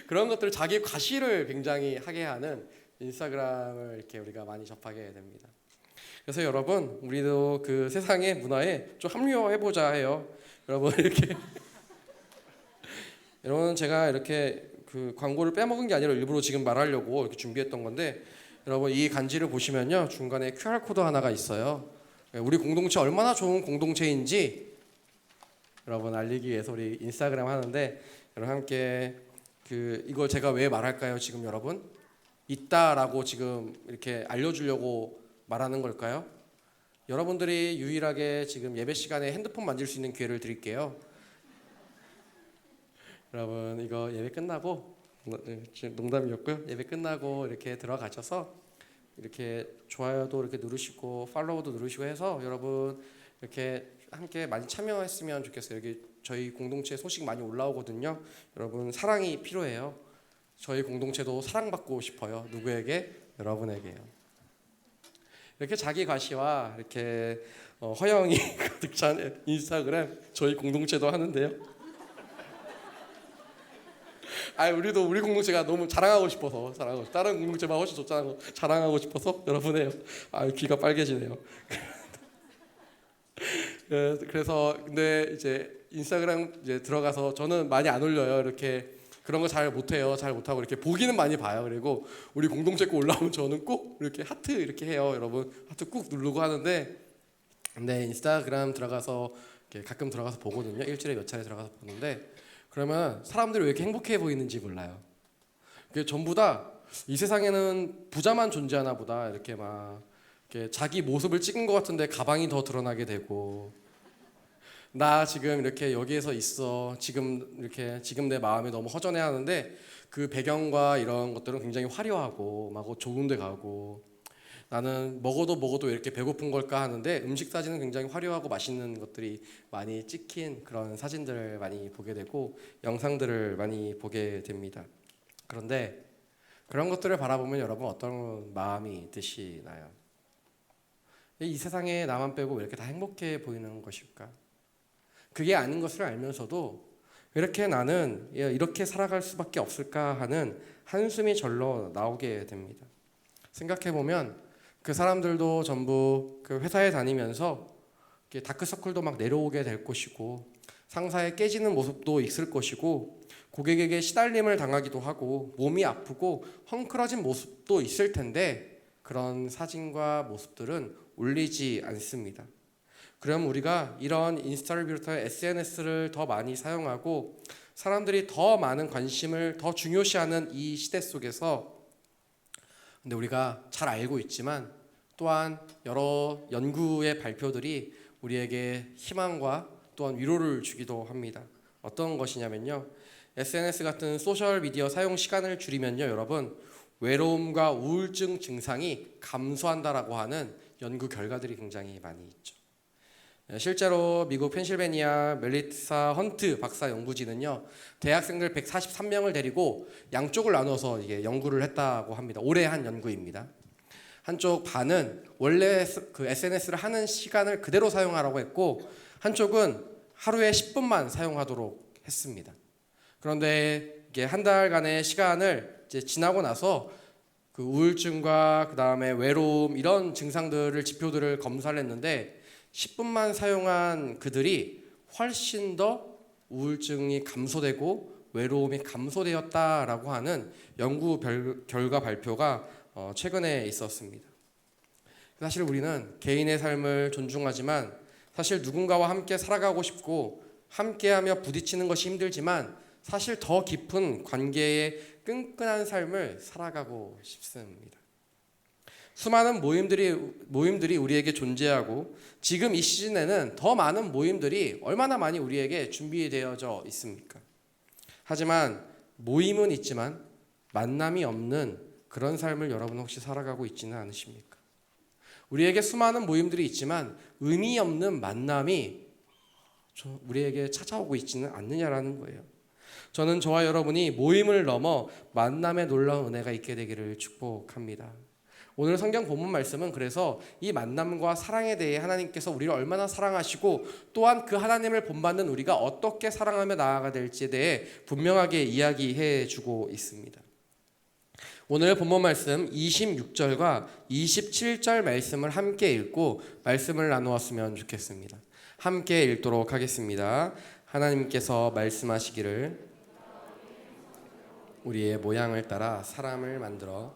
그런 것들 자기 과시를 굉장히 하게 하는 인스타그램을 이렇게 우리가 많이 접하게 됩니다. 그래서 여러분 우리도 그 세상의 문화에 좀 합류해보자 해요. 여러분 이렇게 여러분 제가 이렇게 그 광고를 빼먹은 게 아니라 일부러 지금 말하려고 이렇게 준비했던 건데 여러분 이 간지를 보시면요 중간에 QR코드 하나가 있어요. 우리 공동체 얼마나 좋은 공동체인지 여러분 알리기 위해서 우리 인스타그램 하는데 여러분 함께 이걸 제가 왜 말할까요? 지금 여러분 있다라고 지금 이렇게 알려주려고 말하는 걸까요? 여러분들이 유일하게 지금 예배 시간에 핸드폰 만질 수 있는 기회를 드릴게요. 여러분 이거 예배 끝나고 농담이었고요. 예배 끝나고 이렇게 들어가셔서 이렇게 좋아요도 이렇게 누르시고 팔로우도 누르시고 해서 여러분 이렇게 함께 많이 참여했으면 좋겠어요. 여기 저희 공동체 소식 많이 올라오거든요. 여러분 사랑이 필요해요. 저희 공동체도 사랑받고 싶어요. 누구에게? 여러분에게요. 이렇게 자기 과시와 이렇게 허영이 가득 찬 인스타그램 저희 공동체도 하는데요. 우리도 우리 공동체가 너무 자랑하고 싶어서 다른 공동체만 훨씬 좋잖아요. 자랑하고 싶어서 여러분의 귀가 빨개지네요. 그래서 근데 이제 인스타그램 이제 들어가서 저는 많이 안 올려요. 이렇게 그런 거 잘 못해요. 잘 못하고 이렇게 보기는 많이 봐요. 그리고 우리 공동체 거 올라오면 저는 꼭 이렇게 하트 이렇게 해요. 여러분 하트 꾹 누르고 하는데 근데 인스타그램 들어가서 이렇게 가끔 들어가서 보거든요. 일주일에 몇 차례 들어가서 보는데 그러면 사람들이 왜 이렇게 행복해 보이는지 몰라요. 그게 전부 다 이 세상에는 부자만 존재하나 보다 이렇게 막 이렇게 자기 모습을 찍은 것 같은데 가방이 더 드러나게 되고, 나 지금 이렇게 여기에서 있어, 지금 이렇게 지금 내 마음이 너무 허전해하는데 그 배경과 이런 것들은 굉장히 화려하고 막 좋은 데 가고, 나는 먹어도 이렇게 배고픈 걸까 하는데 음식 사진은 굉장히 화려하고 맛있는 것들이 많이 찍힌 그런 사진들을 많이 보게 되고 영상들을 많이 보게 됩니다. 그런데 그런 것들을 바라보면 여러분 어떤 마음이 드시나요? 이 세상에 나만 빼고 왜 이렇게 다 행복해 보이는 것일까? 그게 아닌 것을 알면서도 왜 이렇게 나는 이렇게 살아갈 수밖에 없을까 하는 한숨이 절로 나오게 됩니다. 생각해보면 그 사람들도 전부 그 회사에 다니면서 다크서클도 막 내려오게 될 것이고, 상사에 깨지는 모습도 있을 것이고, 고객에게 시달림을 당하기도 하고 몸이 아프고 헝클어진 모습도 있을 텐데 그런 사진과 모습들은 올리지 않습니다. 그럼 우리가 이런 인스타를 비롯한 SNS를 더 많이 사용하고 사람들이 더 많은 관심을 더 중요시하는 이 시대 속에서, 근데 우리가 잘 알고 있지만 또한 여러 연구의 발표들이 우리에게 희망과 또한 위로를 주기도 합니다. 어떤 것이냐면요, SNS 같은 소셜미디어 사용 시간을 줄이면요, 여러분, 외로움과 우울증 증상이 감소한다라고 하는 연구 결과들이 굉장히 많이 있죠. 실제로 미국 펜실베니아 멜리사 헌트 박사 연구진은요, 대학생들 143명을 데리고 양쪽을 나눠서 이게 연구를 했다고 합니다. 올해 한 연구입니다. 한쪽 반은 원래 그 SNS를 하는 시간을 그대로 사용하라고 했고, 한쪽은 하루에 10분만 사용하도록 했습니다. 그런데 이게 한 달간의 시간을 이제 지나고 나서 그 우울증과 그 다음에 외로움 이런 증상들을 지표들을 검사를 했는데 10분만 사용한 그들이 훨씬 더 우울증이 감소되고 외로움이 감소되었다라고 하는 연구 결과 발표가 최근에 있었습니다. 사실 우리는 개인의 삶을 존중하지만 사실 누군가와 함께 살아가고 싶고 함께하며 부딪히는 것이 힘들지만 사실 더 깊은 관계의 끈끈한 삶을 살아가고 싶습니다. 수많은 모임들이 우리에게 존재하고 지금 이 시즌에는 더 많은 모임들이 얼마나 많이 우리에게 준비되어져 있습니까? 하지만 모임은 있지만 만남이 없는 그런 삶을 여러분 혹시 살아가고 있지는 않으십니까? 우리에게 수많은 모임들이 있지만 의미 없는 만남이 우리에게 찾아오고 있지는 않느냐라는 거예요. 저는 저와 여러분이 모임을 넘어 만남의 놀라운 은혜가 있게 되기를 축복합니다. 오늘 성경 본문 말씀은 그래서 이 만남과 사랑에 대해 하나님께서 우리를 얼마나 사랑하시고 또한 그 하나님을 본받는 우리가 어떻게 사랑하며 나아가야 될지에 대해 분명하게 이야기해 주고 있습니다. 오늘 본문 말씀 26절과 27절 말씀을 함께 읽고 말씀을 나누었으면 좋겠습니다. 함께 읽도록 하겠습니다. 하나님께서 말씀하시기를 우리의 모양을 따라 사람을 만들어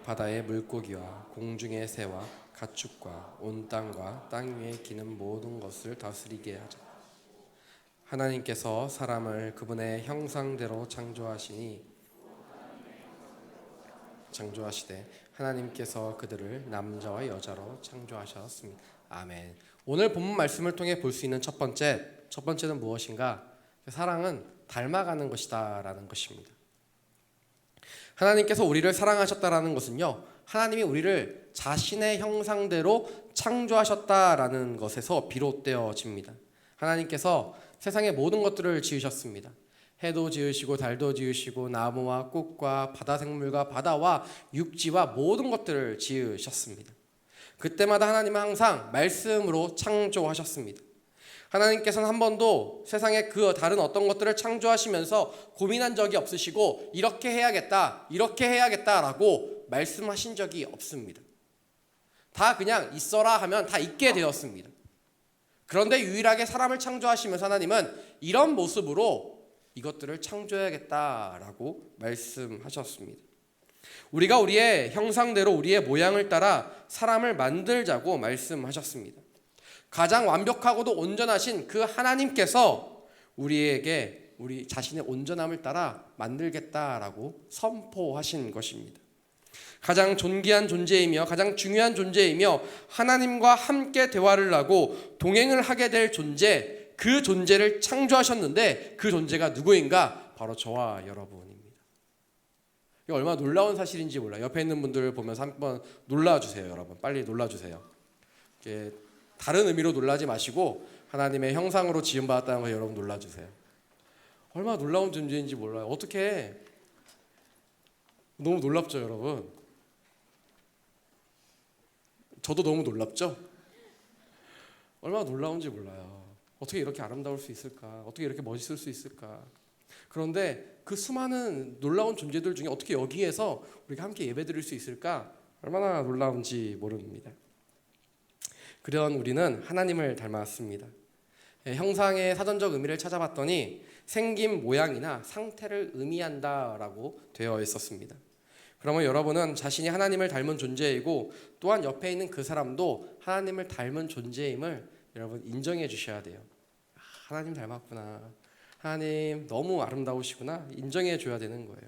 바다의 물고기와 공중의 새와 가축과 온 땅과 땅 위에 기는 모든 것을 다스리게 하자. 하나님께서 사람을 그분의 형상대로 창조하시되 하나님께서 그들을 남자와 여자로 창조하셨습니다. 아멘. 오늘 본문 말씀을 통해 볼 수 있는 첫 번째는 무엇인가? 사랑은 닮아가는 것이다 라는 것입니다. 하나님께서 우리를 사랑하셨다라는 것은요, 하나님이 우리를 자신의 형상대로 창조하셨다라는 것에서 비롯되어집니다. 하나님께서 세상의 모든 것들을 지으셨습니다. 해도 지으시고 달도 지으시고 나무와 꽃과 바다 생물과 바다와 육지와 모든 것들을 지으셨습니다. 그때마다 하나님은 항상 말씀으로 창조하셨습니다. 하나님께서는 한 번도 세상에 그 다른 어떤 것들을 창조하시면서 고민한 적이 없으시고 이렇게 해야겠다라고 말씀하신 적이 없습니다. 다 그냥 있어라 하면 다 있게 되었습니다. 그런데 유일하게 사람을 창조하시면서 하나님은 이런 모습으로 이것들을 창조해야겠다라고 말씀하셨습니다. 우리가 우리의 형상대로 우리의 모양을 따라 사람을 만들자고 말씀하셨습니다. 가장 완벽하고도 온전하신 그 하나님께서 우리에게 우리 자신의 온전함을 따라 만들겠다라고 선포하신 것입니다. 가장 존귀한 존재이며 가장 중요한 존재이며 하나님과 함께 대화를 하고 동행을 하게 될 존재, 그 존재를 창조하셨는데 그 존재가 누구인가? 바로 저와 여러분입니다. 이거 얼마나 놀라운 사실인지 몰라요. 옆에 있는 분들 보면서 한번 놀라주세요. 여러분 빨리 놀라주세요. 다른 의미로 놀라지 마시고 하나님의 형상으로 지음받았다는 거 여러분 놀라주세요. 얼마나 놀라운 존재인지 몰라요. 어떻게 너무 놀랍죠 여러분. 저도 너무 놀랍죠. 얼마나 놀라운지 몰라요. 어떻게 이렇게 아름다울 수 있을까? 어떻게 이렇게 멋있을 수 있을까? 그런데 그 수많은 놀라운 존재들 중에 어떻게 여기에서 우리가 함께 예배드릴 수 있을까? 얼마나 놀라운지 모릅니다. 그런 우리는 하나님을 닮았습니다. 형상의 사전적 의미를 찾아봤더니 생김, 모양이나 상태를 의미한다라고 되어 있었습니다. 그러면 여러분은 자신이 하나님을 닮은 존재이고 또한 옆에 있는 그 사람도 하나님을 닮은 존재임을 여러분 인정해 주셔야 돼요. 하나님 닮았구나. 하나님 너무 아름다우시구나. 인정해 줘야 되는 거예요.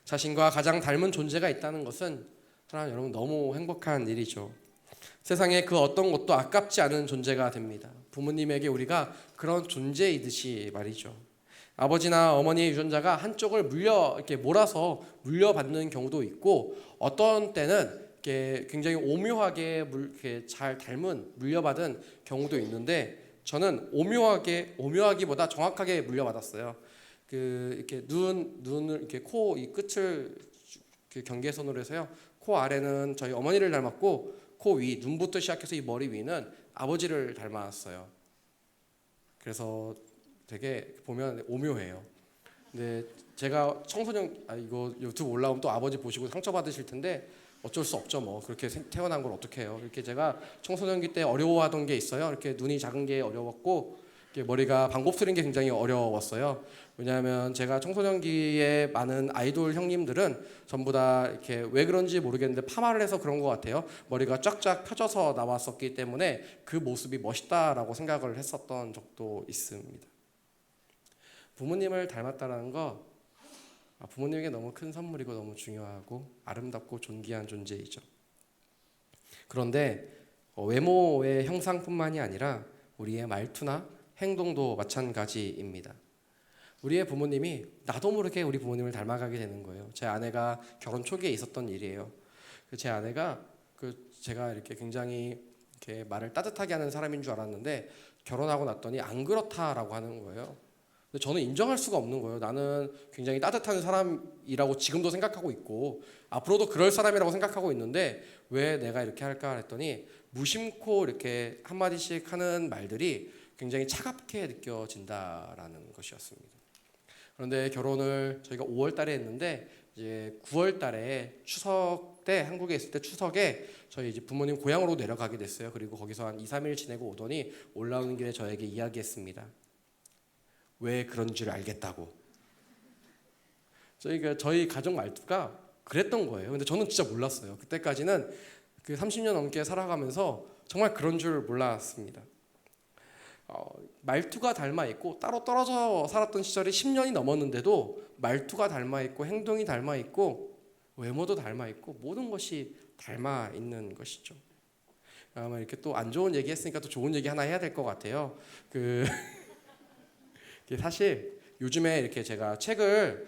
자신과 가장 닮은 존재가 있다는 것은 사랑 여러분 너무 행복한 일이죠. 세상에 그 어떤 것도 아깝지 않은 존재가 됩니다. 부모님에게 우리가 그런 존재이듯이 말이죠. 아버지나 어머니의 유전자가 한쪽을 이렇게 몰아서 물려받는 경우도 있고 어떤 때는 이렇게 굉장히 오묘하게 이렇게 잘 닮은 물려받은 경우도 있는데 저는 오묘하기보다 정확하게 물려받았어요. 이렇게 눈을 이렇게 코 이 끝을 경계선으로 해서요. 코 아래는 저희 어머니를 닮았고 코 위 눈부터 시작해서 이 머리 위는 아버지를 닮았어요. 그래서 되게 보면 오묘해요. 근데 제가 청소년 이거 유튜브 올라오면 또 아버지 보시고 상처 받으실 텐데 어쩔 수 없죠. 뭐 그렇게 태어난 걸 어떻게 해요. 이렇게 제가 청소년기 때 어려워하던 게 있어요. 이렇게 눈이 작은 게 어려웠고 이렇게 머리가 방곱 쓰는 게 굉장히 어려웠어요. 왜냐하면 제가 청소년기에 많은 아이돌 형님들은 전부 다 이렇게 왜 그런지 모르겠는데 파마를 해서 그런 것 같아요. 머리가 쫙쫙 펴져서 나왔었기 때문에 그 모습이 멋있다라고 생각을 했었던 적도 있습니다. 부모님을 닮았다라는 거 부모님에게 너무 큰 선물이고 너무 중요하고 아름답고 존귀한 존재이죠. 그런데 외모의 형상뿐만이 아니라 우리의 말투나 행동도 마찬가지입니다. 우리의 부모님이 나도 모르게 우리 부모님을 닮아가게 되는 거예요. 제 아내가 결혼 초기에 있었던 일이에요. 제 아내가 제가 이렇게 굉장히 이렇게 말을 따뜻하게 하는 사람인 줄 알았는데 결혼하고 났더니 안 그렇다라고 하는 거예요. 근데 저는 인정할 수가 없는 거예요. 나는 굉장히 따뜻한 사람이라고 지금도 생각하고 있고 앞으로도 그럴 사람이라고 생각하고 있는데 왜 내가 이렇게 할까 했더니 무심코 이렇게 한마디씩 하는 말들이 굉장히 차갑게 느껴진다라는 것이었습니다. 그런데 결혼을 저희가 5월 달에 했는데 이제 9월 달에 추석 때 한국에 있을 때 추석에 저희 이제 부모님 고향으로 내려가게 됐어요. 그리고 거기서 한 2, 3일 지내고 오더니 올라오는 길에 저에게 이야기했습니다. 왜 그런 줄 알겠다고. 저희 가족 말투가 그랬던 거예요. 근데 저는 진짜 몰랐어요. 그때까지는 30년 넘게 살아가면서 정말 그런 줄 몰랐습니다. 말투가 닮아 있고 따로 떨어져 살았던 시절이 10년이 넘었는데도 말투가 닮아 있고 행동이 닮아 있고 외모도 닮아 있고 모든 것이 닮아 있는 것이죠. 아마 이렇게 또 안 좋은 얘기 했으니까 또 좋은 얘기 하나 해야 될 것 같아요. 사실 요즘에 이렇게 제가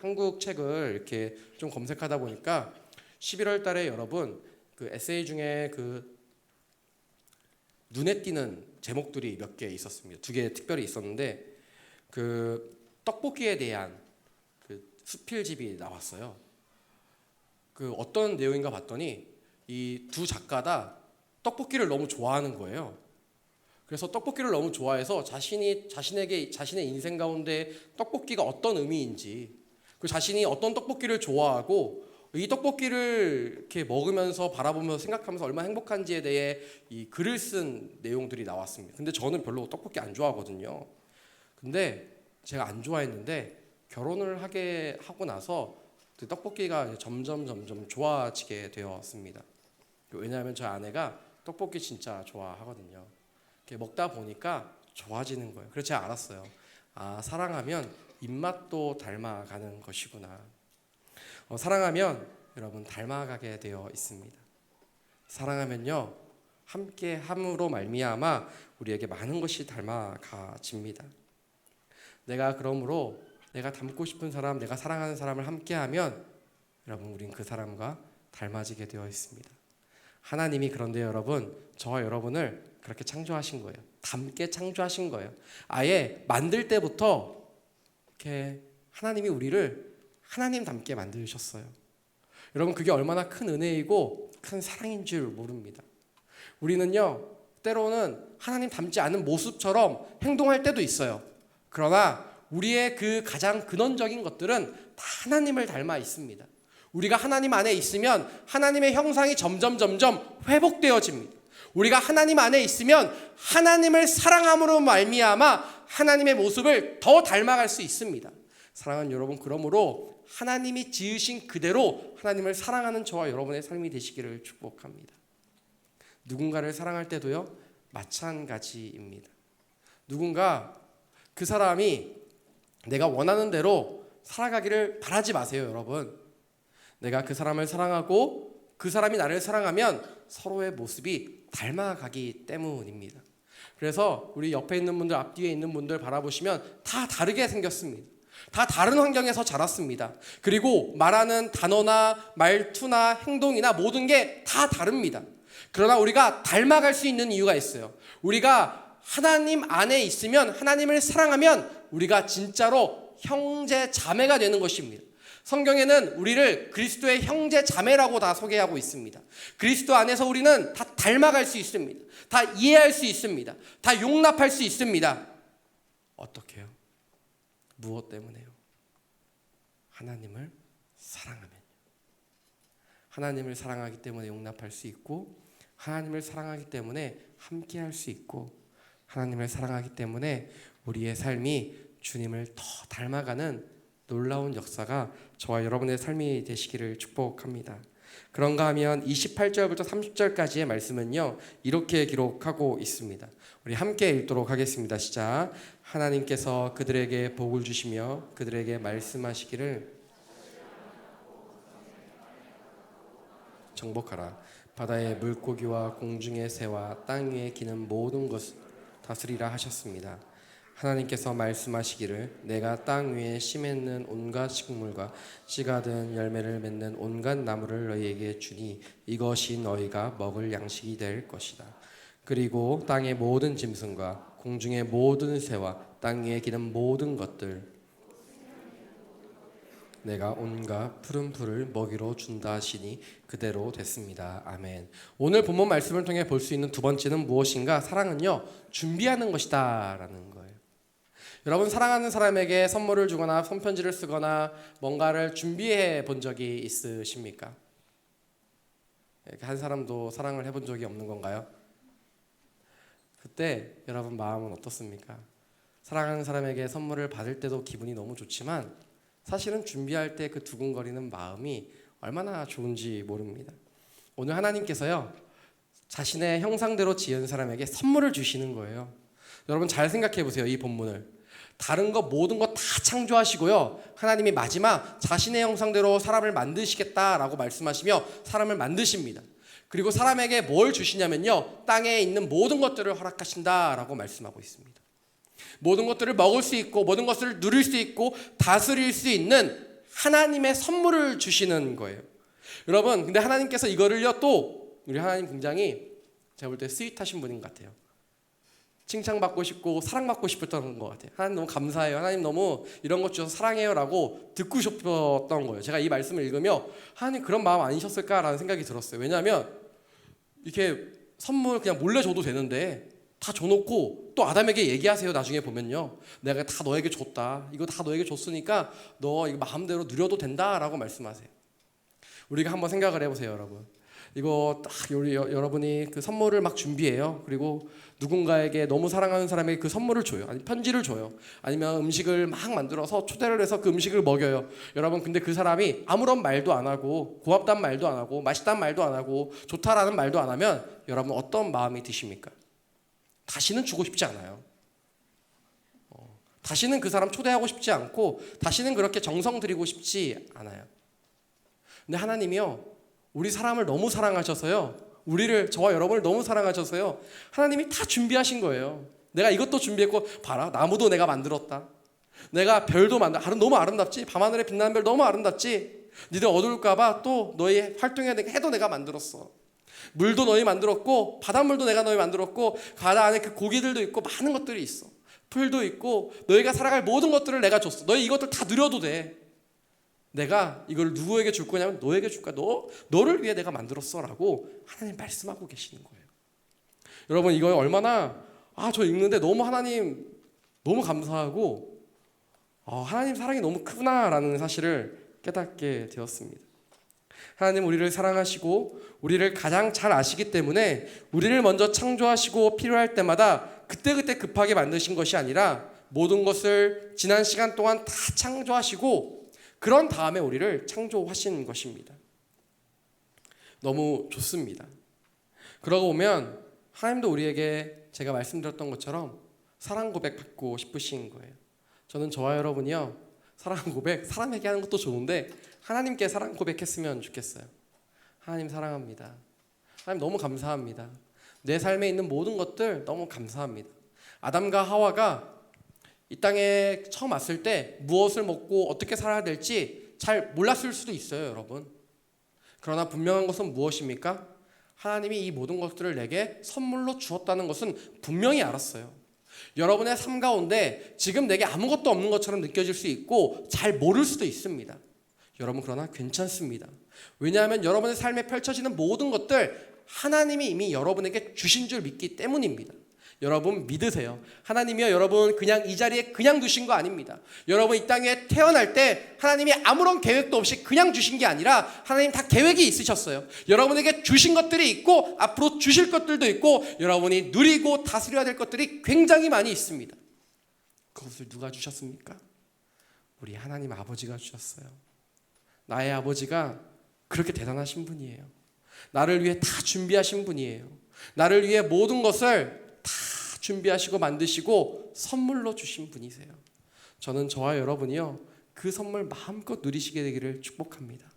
한국 책을 이렇게 좀 검색하다 보니까 11월 달에 여러분 에세이 중에 눈에 띄는 제목들이 몇 개 있었습니다. 2개 특별히 있었는데 떡볶이에 대한 수필집이 나왔어요. 어떤 내용인가 봤더니 이 두 작가 다 떡볶이를 너무 좋아하는 거예요. 그래서 떡볶이를 너무 좋아해서 자신의 인생 가운데 떡볶이가 어떤 의미인지, 자신이 어떤 떡볶이를 좋아하고 이 떡볶이를 이렇게 먹으면서 바라보면서 생각하면서 얼마나 행복한지에 대해 이 글을 쓴 내용들이 나왔습니다. 근데 저는 별로 떡볶이 안 좋아하거든요. 근데 제가 안 좋아했는데 결혼을 하고 나서 떡볶이가 점점 좋아지게 되었습니다. 왜냐하면 저 아내가 떡볶이 진짜 좋아하거든요. 먹다 보니까 좋아지는 거예요. 그래서 제가 알았어요. 사랑하면 입맛도 닮아가는 것이구나. 사랑하면 여러분 닮아가게 되어 있습니다. 사랑하면요 함께 함으로 말미암아 우리에게 많은 것이 닮아가집니다. 내가 그러므로 내가 닮고 싶은 사람, 내가 사랑하는 사람을 함께하면 여러분 우린 그 사람과 닮아지게 되어 있습니다. 하나님이 그런데 여러분 저와 여러분을 그렇게 창조하신 거예요. 닮게 창조하신 거예요. 아예 만들 때부터 이렇게 하나님이 우리를 하나님 닮게 만드셨어요. 여러분 그게 얼마나 큰 은혜이고 큰 사랑인 줄 모릅니다. 우리는요 때로는 하나님 닮지 않은 모습처럼 행동할 때도 있어요. 그러나 우리의 그 가장 근원적인 것들은 다 하나님을 닮아 있습니다. 우리가 하나님 안에 있으면 하나님의 형상이 점점 회복되어집니다. 우리가 하나님 안에 있으면 하나님을 사랑함으로 말미암아 하나님의 모습을 더 닮아갈 수 있습니다. 사랑하는 여러분, 그러므로 하나님이 지으신 그대로 하나님을 사랑하는 저와 여러분의 삶이 되시기를 축복합니다. 누군가를 사랑할 때도요 마찬가지입니다. 누군가 그 사람이 내가 원하는 대로 살아가기를 바라지 마세요. 여러분, 내가 그 사람을 사랑하고 그 사람이 나를 사랑하면 서로의 모습이 닮아가기 때문입니다. 그래서 우리 옆에 있는 분들, 앞뒤에 있는 분들 바라보시면 다 다르게 생겼습니다. 다 다른 환경에서 자랐습니다. 그리고 말하는 단어나 말투나 행동이나 모든 게 다 다릅니다. 그러나 우리가 닮아갈 수 있는 이유가 있어요. 우리가 하나님 안에 있으면, 하나님을 사랑하면 우리가 진짜로 형제 자매가 되는 것입니다. 성경에는 우리를 그리스도의 형제 자매라고 다 소개하고 있습니다. 그리스도 안에서 우리는 다 닮아갈 수 있습니다. 다 이해할 수 있습니다. 다 용납할 수 있습니다. 어떻게요? 무엇 때문에요? 하나님을 사랑하면요. 하나님을 사랑하기 때문에 용납할 수 있고, 하나님을 사랑하기 때문에 함께할 수 있고, 하나님을 사랑하기 때문에 우리의 삶이 주님을 더 닮아가는 놀라운 역사가 저와 여러분의 삶이 되시기를 축복합니다. 그런가 하면 28절부터 30절까지의 말씀은요 이렇게 기록하고 있습니다. 우리 함께 읽도록 하겠습니다. 시작. 하나님께서 그들에게 복을 주시며 그들에게 말씀하시기를 정복하라. 바다의 물고기와 공중의 새와 땅 위에 기는 모든 것을 다스리라 하셨습니다. 하나님께서 말씀하시기를 내가 땅 위에 씨 맺는 온갖 식물과 씨가 든 열매를 맺는 온갖 나무를 너희에게 주니 이것이 너희가 먹을 양식이 될 것이다. 그리고 땅의 모든 짐승과 공중의 모든 새와 땅 위에 기는 모든 것들 내가 온갖 푸른 풀을 먹이로 준다 하시니 그대로 됐습니다. 아멘. 오늘 본문 말씀을 통해 볼 수 있는 두 번째는 무엇인가? 사랑은요 준비하는 것이다 라는 거예요. 여러분, 사랑하는 사람에게 선물을 주거나 손편지를 쓰거나 뭔가를 준비해 본 적이 있으십니까? 한 사람도 사랑을 해본 적이 없는 건가요? 그때 여러분 마음은 어떻습니까? 사랑하는 사람에게 선물을 받을 때도 기분이 너무 좋지만 사실은 준비할 때 그 두근거리는 마음이 얼마나 좋은지 모릅니다. 오늘 하나님께서요 자신의 형상대로 지은 사람에게 선물을 주시는 거예요. 여러분 잘 생각해 보세요. 이 본문을 다른 것 모든 것 다 창조하시고요 하나님이 마지막 자신의 형상대로 사람을 만드시겠다라고 말씀하시며 사람을 만드십니다. 그리고 사람에게 뭘 주시냐면요 땅에 있는 모든 것들을 허락하신다라고 말씀하고 있습니다. 모든 것들을 먹을 수 있고 모든 것을 누릴 수 있고 다스릴 수 있는 하나님의 선물을 주시는 거예요. 여러분, 근데 하나님께서 이거를요 또 우리 하나님 굉장히 제가 볼 때 스윗하신 분인 것 같아요. 칭찬받고 싶고 사랑받고 싶었던 것 같아요. 하나님 너무 감사해요. 하나님 너무 이런 것 주셔서 사랑해요 라고 듣고 싶었던 거예요. 제가 이 말씀을 읽으며 하나님 그런 마음 아니셨을까라는 생각이 들었어요. 왜냐하면 이렇게 선물 그냥 몰래 줘도 되는데 다 줘놓고 또 아담에게 얘기하세요. 나중에 보면요 내가 다 너에게 줬다. 이거 다 너에게 줬으니까 너 이거 마음대로 누려도 된다라고 말씀하세요. 우리가 한번 생각을 해보세요. 여러분, 이거 딱 여러분이 그 선물을 막 준비해요. 그리고 누군가에게 너무 사랑하는 사람에게 그 선물을 줘요. 아니 편지를 줘요. 아니면 음식을 막 만들어서 초대를 해서 그 음식을 먹여요. 여러분, 근데 그 사람이 아무런 말도 안 하고 고맙다는 말도 안 하고 맛있다는 말도 안 하고 좋다라는 말도 안 하면 여러분 어떤 마음이 드십니까? 다시는 주고 싶지 않아요. 다시는 그 사람 초대하고 싶지 않고 다시는 그렇게 정성 들이고 싶지 않아요. 근데 하나님이요, 우리 사람을 너무 사랑하셔서요, 저와 여러분을 너무 사랑하셔서요, 하나님이 다 준비하신 거예요. 내가 이것도 준비했고, 봐라, 나무도 내가 만들었다. 내가 별도 너무 아름답지? 밤하늘에 빛나는 별 너무 아름답지? 니들 어두울까봐 또 너희 활동해야 되니까 해도 내가 만들었어. 물도 너희 만들었고, 바닷물도 내가 너희 만들었고, 바다 안에 그 고기들도 있고, 많은 것들이 있어. 풀도 있고, 너희가 살아갈 모든 것들을 내가 줬어. 너희 이것들 다 누려도 돼. 내가 이걸 누구에게 줄 거냐면 너에게 줄 거야. 너를 위해 내가 만들었어 라고 하나님 말씀하고 계시는 거예요. 여러분, 이거 얼마나 저 읽는데 너무 하나님 너무 감사하고 하나님 사랑이 너무 크구나라는 사실을 깨닫게 되었습니다. 하나님 우리를 사랑하시고 우리를 가장 잘 아시기 때문에 우리를 먼저 창조하시고 필요할 때마다 그때그때 급하게 만드신 것이 아니라 모든 것을 지난 시간 동안 다 창조하시고 그런 다음에 우리를 창조하신 것입니다. 너무 좋습니다. 그러고 보면 하나님도 우리에게 제가 말씀드렸던 것처럼 사랑 고백 받고 싶으신 거예요. 저는 저와 여러분이요, 사랑 고백 사람에게 하는 것도 좋은데 하나님께 사랑 고백했으면 좋겠어요. 하나님 사랑합니다. 하나님 너무 감사합니다. 내 삶에 있는 모든 것들 너무 감사합니다. 아담과 하와가 이 땅에 처음 왔을 때 무엇을 먹고 어떻게 살아야 될지 잘 몰랐을 수도 있어요, 여러분. 그러나 분명한 것은 무엇입니까? 하나님이 이 모든 것들을 내게 선물로 주었다는 것은 분명히 알았어요. 여러분의 삶 가운데 지금 내게 아무것도 없는 것처럼 느껴질 수 있고 잘 모를 수도 있습니다. 여러분, 그러나 괜찮습니다. 왜냐하면 여러분의 삶에 펼쳐지는 모든 것들 하나님이 이미 여러분에게 주신 줄 믿기 때문입니다. 여러분 믿으세요. 하나님이요, 여러분 그냥 이 자리에 그냥 두신 거 아닙니다. 여러분 이 땅에 태어날 때 하나님이 아무런 계획도 없이 그냥 주신 게 아니라 하나님 다 계획이 있으셨어요. 여러분에게 주신 것들이 있고 앞으로 주실 것들도 있고 여러분이 누리고 다스려야 될 것들이 굉장히 많이 있습니다. 그것을 누가 주셨습니까? 우리 하나님 아버지가 주셨어요. 나의 아버지가 그렇게 대단하신 분이에요. 나를 위해 다 준비하신 분이에요. 나를 위해 모든 것을 다 준비하시고 만드시고 선물로 주신 분이세요. 저는 저와 여러분이요, 그 선물 마음껏 누리시게 되기를 축복합니다.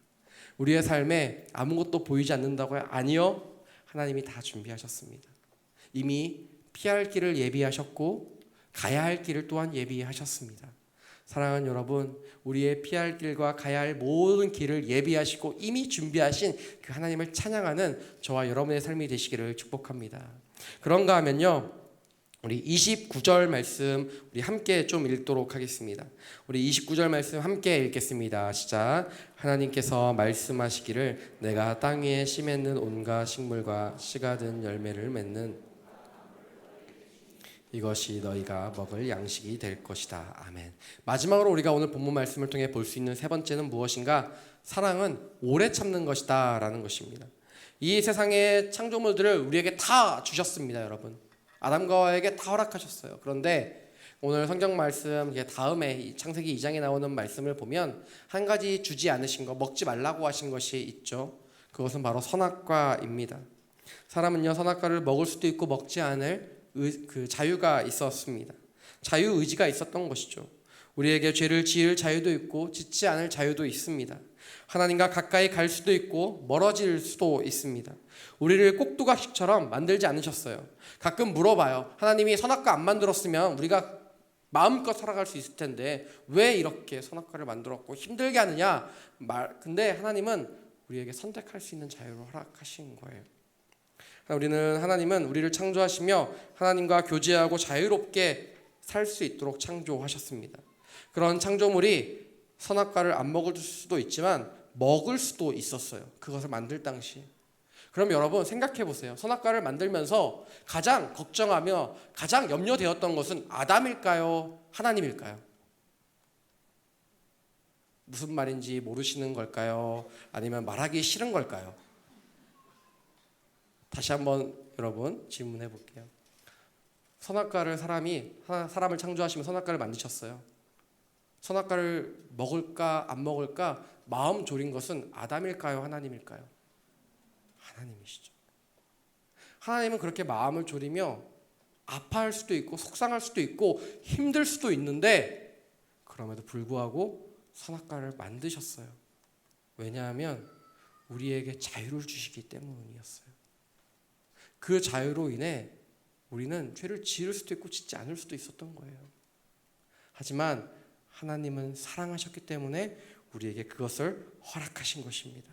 우리의 삶에 아무것도 보이지 않는다고요? 아니요, 하나님이 다 준비하셨습니다. 이미 피할 길을 예비하셨고 가야 할 길을 또한 예비하셨습니다. 사랑하는 여러분, 우리의 피할 길과 가야 할 모든 길을 예비하시고 이미 준비하신 그 하나님을 찬양하는 저와 여러분의 삶이 되시기를 축복합니다. 그런가 하면요, 우리 29절 말씀 우리 함께 좀 읽도록 하겠습니다. 우리 29절 말씀 함께 읽겠습니다. 시작. 하나님께서 말씀하시기를 내가 땅 위에 심는 온갖 식물과 씨가 든 열매를 맺는 이것이 너희가 먹을 양식이 될 것이다. 아멘. 마지막으로 우리가 오늘 본문 말씀을 통해 볼 수 있는 세 번째는 무엇인가? 사랑은 오래 참는 것이다 라는 것입니다. 이 세상의 창조물들을 우리에게 다 주셨습니다. 여러분, 아담과 하와에게 다 허락하셨어요. 그런데 오늘 성경 말씀 다음에 창세기 2장에 나오는 말씀을 보면 한 가지 주지 않으신 거, 먹지 말라고 하신 것이 있죠. 그것은 바로 선악과입니다. 사람은요, 선악과를 먹을 수도 있고 먹지 않을 그 자유가 있었습니다. 자유의지가 있었던 것이죠. 우리에게 죄를 지을 자유도 있고 짓지 않을 자유도 있습니다. 하나님과 가까이 갈 수도 있고 멀어질 수도 있습니다. 우리를 꼭두각시처럼 만들지 않으셨어요. 가끔 물어봐요. 하나님이 선악과 안 만들었으면 우리가 마음껏 살아갈 수 있을 텐데 왜 이렇게 선악과를 만들었고 힘들게 하느냐? 근데 하나님은 우리에게 선택할 수 있는 자유를 허락하신 거예요. 하나님은 우리를 창조하시며 하나님과 교제하고 자유롭게 살 수 있도록 창조하셨습니다. 그런 창조물이 선악과를 안 먹을 수도 있지만 먹을 수도 있었어요. 그것을 만들 당시. 그럼 여러분 생각해 보세요. 선악과를 만들면서 가장 걱정하며 가장 염려되었던 것은 아담일까요? 하나님일까요? 무슨 말인지 모르시는 걸까요? 아니면 말하기 싫은 걸까요? 다시 한번 여러분 질문해 볼게요. 사람을 창조하시면 선악과를 만드셨어요. 선악과를 먹을까 안 먹을까 마음 졸인 것은 아담일까요? 하나님일까요? 하나님이시죠. 하나님은 그렇게 마음을 졸이며 아파할 수도 있고 속상할 수도 있고 힘들 수도 있는데 그럼에도 불구하고 선악과를 만드셨어요. 왜냐하면 우리에게 자유를 주시기 때문이었어요. 그 자유로 인해 우리는 죄를 지을 수도 있고 짓지 않을 수도 있었던 거예요. 하지만 하나님은 사랑하셨기 때문에 우리에게 그것을 허락하신 것입니다.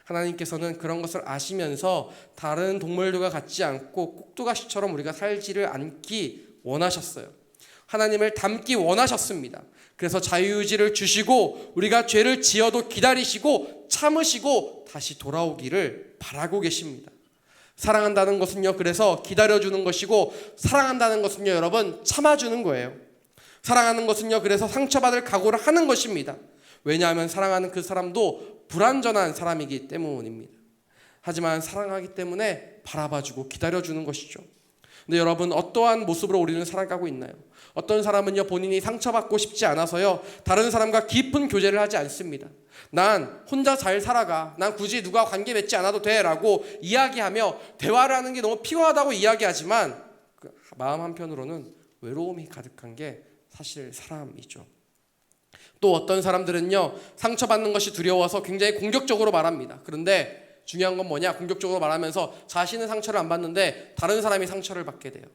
하나님께서는 그런 것을 아시면서 다른 동물들과 같지 않고 꼭두가시처럼 우리가 살지를 않기 원하셨어요. 하나님을 닮기 원하셨습니다. 그래서 자유의지를 주시고 우리가 죄를 지어도 기다리시고 참으시고 다시 돌아오기를 바라고 계십니다. 사랑한다는 것은요, 그래서 기다려주는 것이고, 사랑한다는 것은요, 여러분, 참아주는 거예요. 사랑하는 것은요, 그래서 상처받을 각오를 하는 것입니다. 왜냐하면 사랑하는 그 사람도 불완전한 사람이기 때문입니다. 하지만 사랑하기 때문에 바라봐주고 기다려주는 것이죠. 근데 여러분, 어떠한 모습으로 우리는 살아가고 있나요? 어떤 사람은요, 본인이 상처받고 싶지 않아서요, 다른 사람과 깊은 교제를 하지 않습니다. 난 혼자 잘 살아가, 난 굳이 누가 관계 맺지 않아도 돼 라고 이야기하며 대화를 하는 게 너무 피곤하다고 이야기하지만 그 마음 한편으로는 외로움이 가득한 게 사실 사람이죠. 또 어떤 사람들은요, 상처받는 것이 두려워서 굉장히 공격적으로 말합니다. 그런데 중요한 건 뭐냐? 공격적으로 말하면서 자신은 상처를 안 받는데 다른 사람이 상처를 받게 돼요.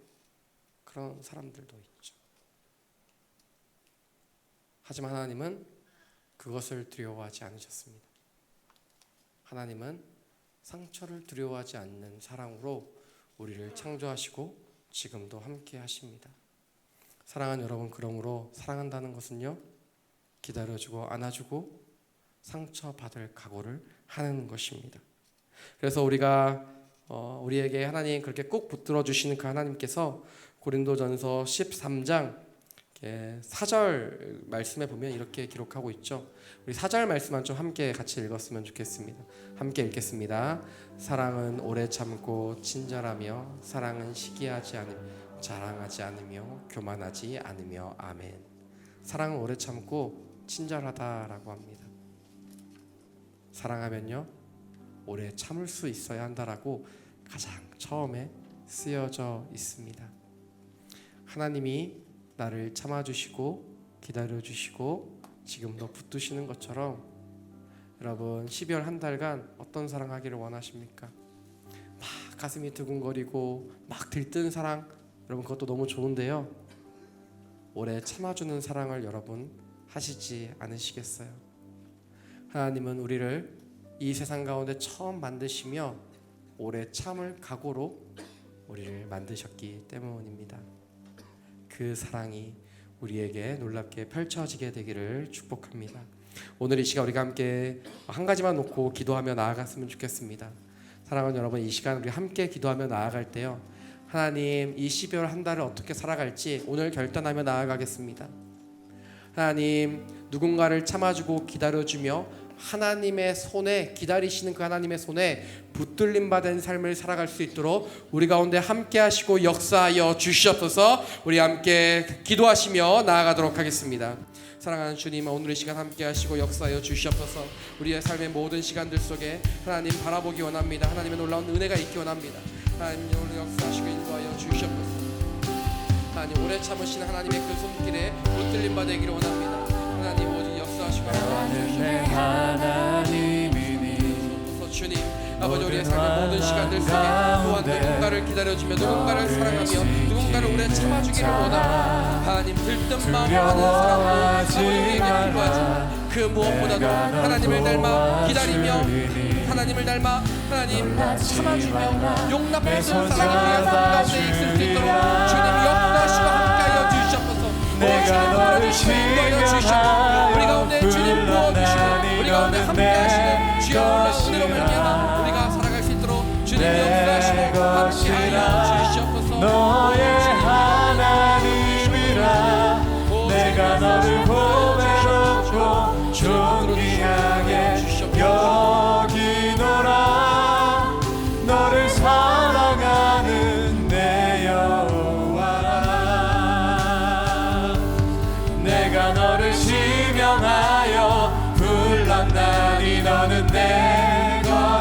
그런 사람들도 있죠. 하지만 하나님은 그것을 두려워하지 않으셨습니다. 하나님은 상처를 두려워하지 않는 사랑으로 우리를 창조하시고 지금도 함께 하십니다. 사랑하는 여러분, 그러므로 사랑한다는 것은요, 기다려주고 안아주고 상처받을 각오를 하는 것입니다. 그래서 우리에게 하나님 그렇게 꼭 붙들어 주시는 그 하나님께서 고린도전서 13장 4절 말씀에 보면 이렇게 기록하고 있죠. 우리 4절 말씀만 좀 함께 같이 읽었으면 좋겠습니다. 함께 읽겠습니다. 사랑은 오래 참고 친절하며, 사랑은 시기하지 않으며 자랑하지 않으며 교만하지 않으며. 아멘. 사랑은 오래 참고 친절하다라고 합니다. 사랑하면요, 오래 참을 수 있어야 한다라고 가장 처음에 쓰여져 있습니다. 하나님이 나를 참아주시고 기다려주시고 지금도 붙드시는 것처럼 여러분, 12월 한 달간 어떤 사랑하기를 원하십니까? 막 가슴이 두근거리고 막 들뜬 사랑, 여러분 그것도 너무 좋은데요, 오래 참아주는 사랑을 여러분 하시지 않으시겠어요? 하나님은 우리를 이 세상 가운데 처음 만드시며 오래 참을 각오로 우리를 만드셨기 때문입니다. 그 사랑이 우리에게 놀랍게 펼쳐지게 되기를 축복합니다. 오늘 이 시간 우리가 함께 한 가지만 놓고 기도하며 나아갔으면 좋겠습니다. 사랑하는 여러분, 이 시간 우리 함께 기도하며 나아갈 때요, 하나님, 이 12월 한 달을 어떻게 살아갈지 오늘 결단하며 나아가겠습니다. 하나님, 누군가를 참아주고 기다려주며 하나님의 손에, 기다리시는 그 하나님의 손에 붙들림 받은 삶을 살아갈 수 있도록 우리 가운데 함께 하시고 역사하여 주시옵소서. 우리 함께 기도하시며 나아가도록 하겠습니다. 사랑하는 주님, 오늘 이 시간 함께 하시고 역사하여 주시옵소서. 우리의 삶의 모든 시간들 속에 하나님 바라보기 원합니다. 하나님의 놀라운 은혜가 있기 원합니다. 하나님, 오늘 역사하시고 인도하여 주시옵소서. 하나님, 오래 참으신 하나님의 그 손길에 붙들림 받기를 원합니다. 하나님, 오직 역사하시고 하나님이니 주님, 아버지, 우리의 삶의 모든 시간들 속에 또한 누군가를 기다려주며 누군가를 사랑하며 누군가를 오래 참아주기를 원합니다. 하나님, 들뜬 마음을 하는 사랑으로 아버지 우리에게 필요하죠. 그 무엇보다도 하나님을 닮아 기다리며 하나님을 닮아 하나님 참아주며 용납해주는 사랑이 우리의 삶 가운데 있을 수 있도록 주님 역사하시고 함께하여 주시옵소서. 주님 부어주시고 인도하여 주시옵소서. 우리 가운데 주님 부어주시고 우리 가운데 함께하시는 주여 놀라운 은혜로 말미암아 우리가 살아갈 수 있도록 주님 역사하시고 함께하여 주시옵소서. 너의 하나님이라 내가 너를 보배롭고 존귀하게 여기노라. 너를 사랑하는 내 여호와라. 내가 너를 지명하여 불렀나니 너는 내 것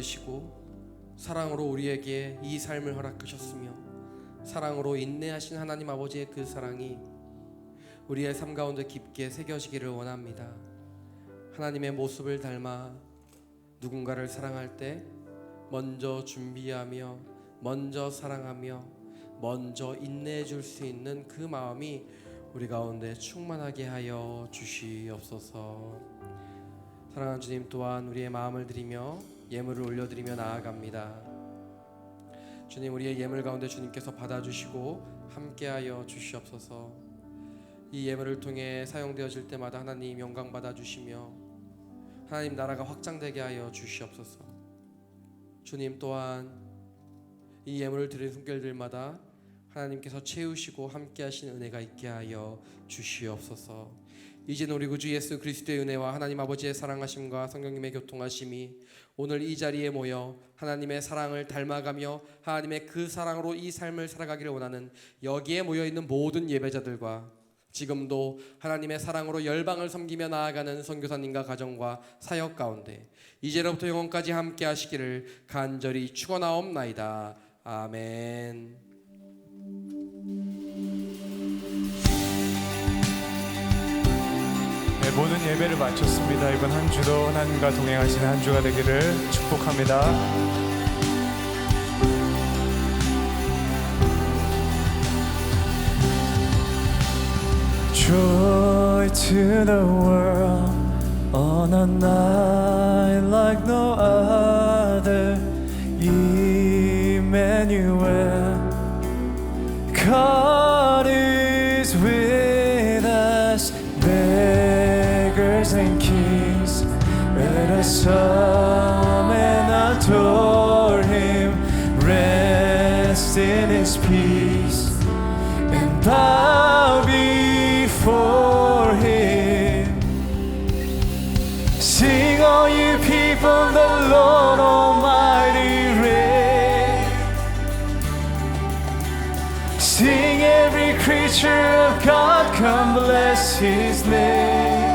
받으시고 사랑으로 우리에게 이 삶을 허락하셨으며 사랑으로 인내하신 하나님 아버지의 그 사랑이 우리의 삶 가운데 깊게 새겨지기를 원합니다. 하나님의 모습을 닮아 누군가를 사랑할 때 먼저 준비하며 먼저 사랑하며 먼저 인내해 줄 수 있는 그 마음이 우리 가운데 충만하게 하여 주시옵소서. 사랑하는 주님, 또한 우리의 마음을 드리며 예물을 올려드리며 나아갑니다. 주님, 우리의 예물 가운데 주님께서 받아주시고 함께하여 주시옵소서. 이 예물을 통해 사용되어질 때마다 하나님 영광 받아주시며 하나님 나라가 확장되게 하여 주시옵소서. 주님, 또한 이 예물을 드린 손길들마다 하나님께서 채우시고 함께하신 은혜가 있게 하여 주시옵소서. 이제는 우리 구주 예수 그리스도의 은혜와 하나님 아버지의 사랑하심과 성령님의 교통하심이 오늘 이 자리에 모여 하나님의 사랑을 닮아가며 하나님의 그 사랑으로 이 삶을 살아가기를 원하는 여기에 모여있는 모든 예배자들과 지금도 하나님의 사랑으로 열방을 섬기며 나아가는 선교사님과 가정과 사역 가운데 이제로부터 영원까지 함께 하시기를 간절히 축원하옵나이다. 아멘. 네, 모든 예배를 마쳤습니다. 이번 한 주도 하나님과 동행하시는 한 주가 되기를 축복합니다. Joy to the world on a night like no other. Emmanuel, God is with us. Beggars and kings, let us come and adore Him. Rest in His peace and bow before Him. Sing, all you people, the Lord Almighty reigns. Sing, every creature of God, come bless His name.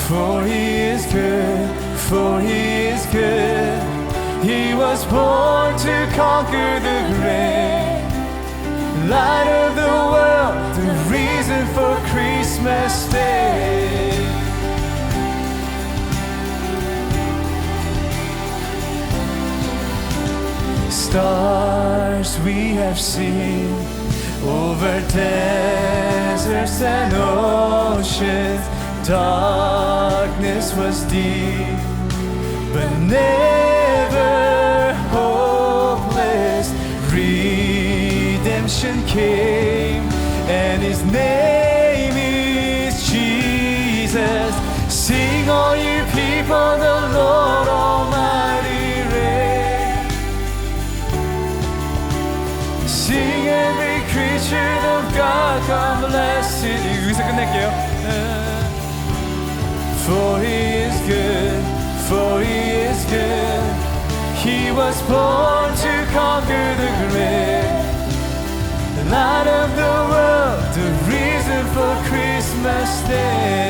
For He is good, for He is good. He was born to conquer the grave. Light of the world, the reason for Christmas Day. Stars we have seen over deserts and oceans. Darkness was deep, but never hopeless. Redemption came, and His name is Jesus. Sing, all you people, the Lord Almighty reigns. Sing, every creature of God, come bless It. 여기서 끝낼게요. For He is good, for He is good. He was born to conquer the grave. The light of the world, the reason for Christmas Day.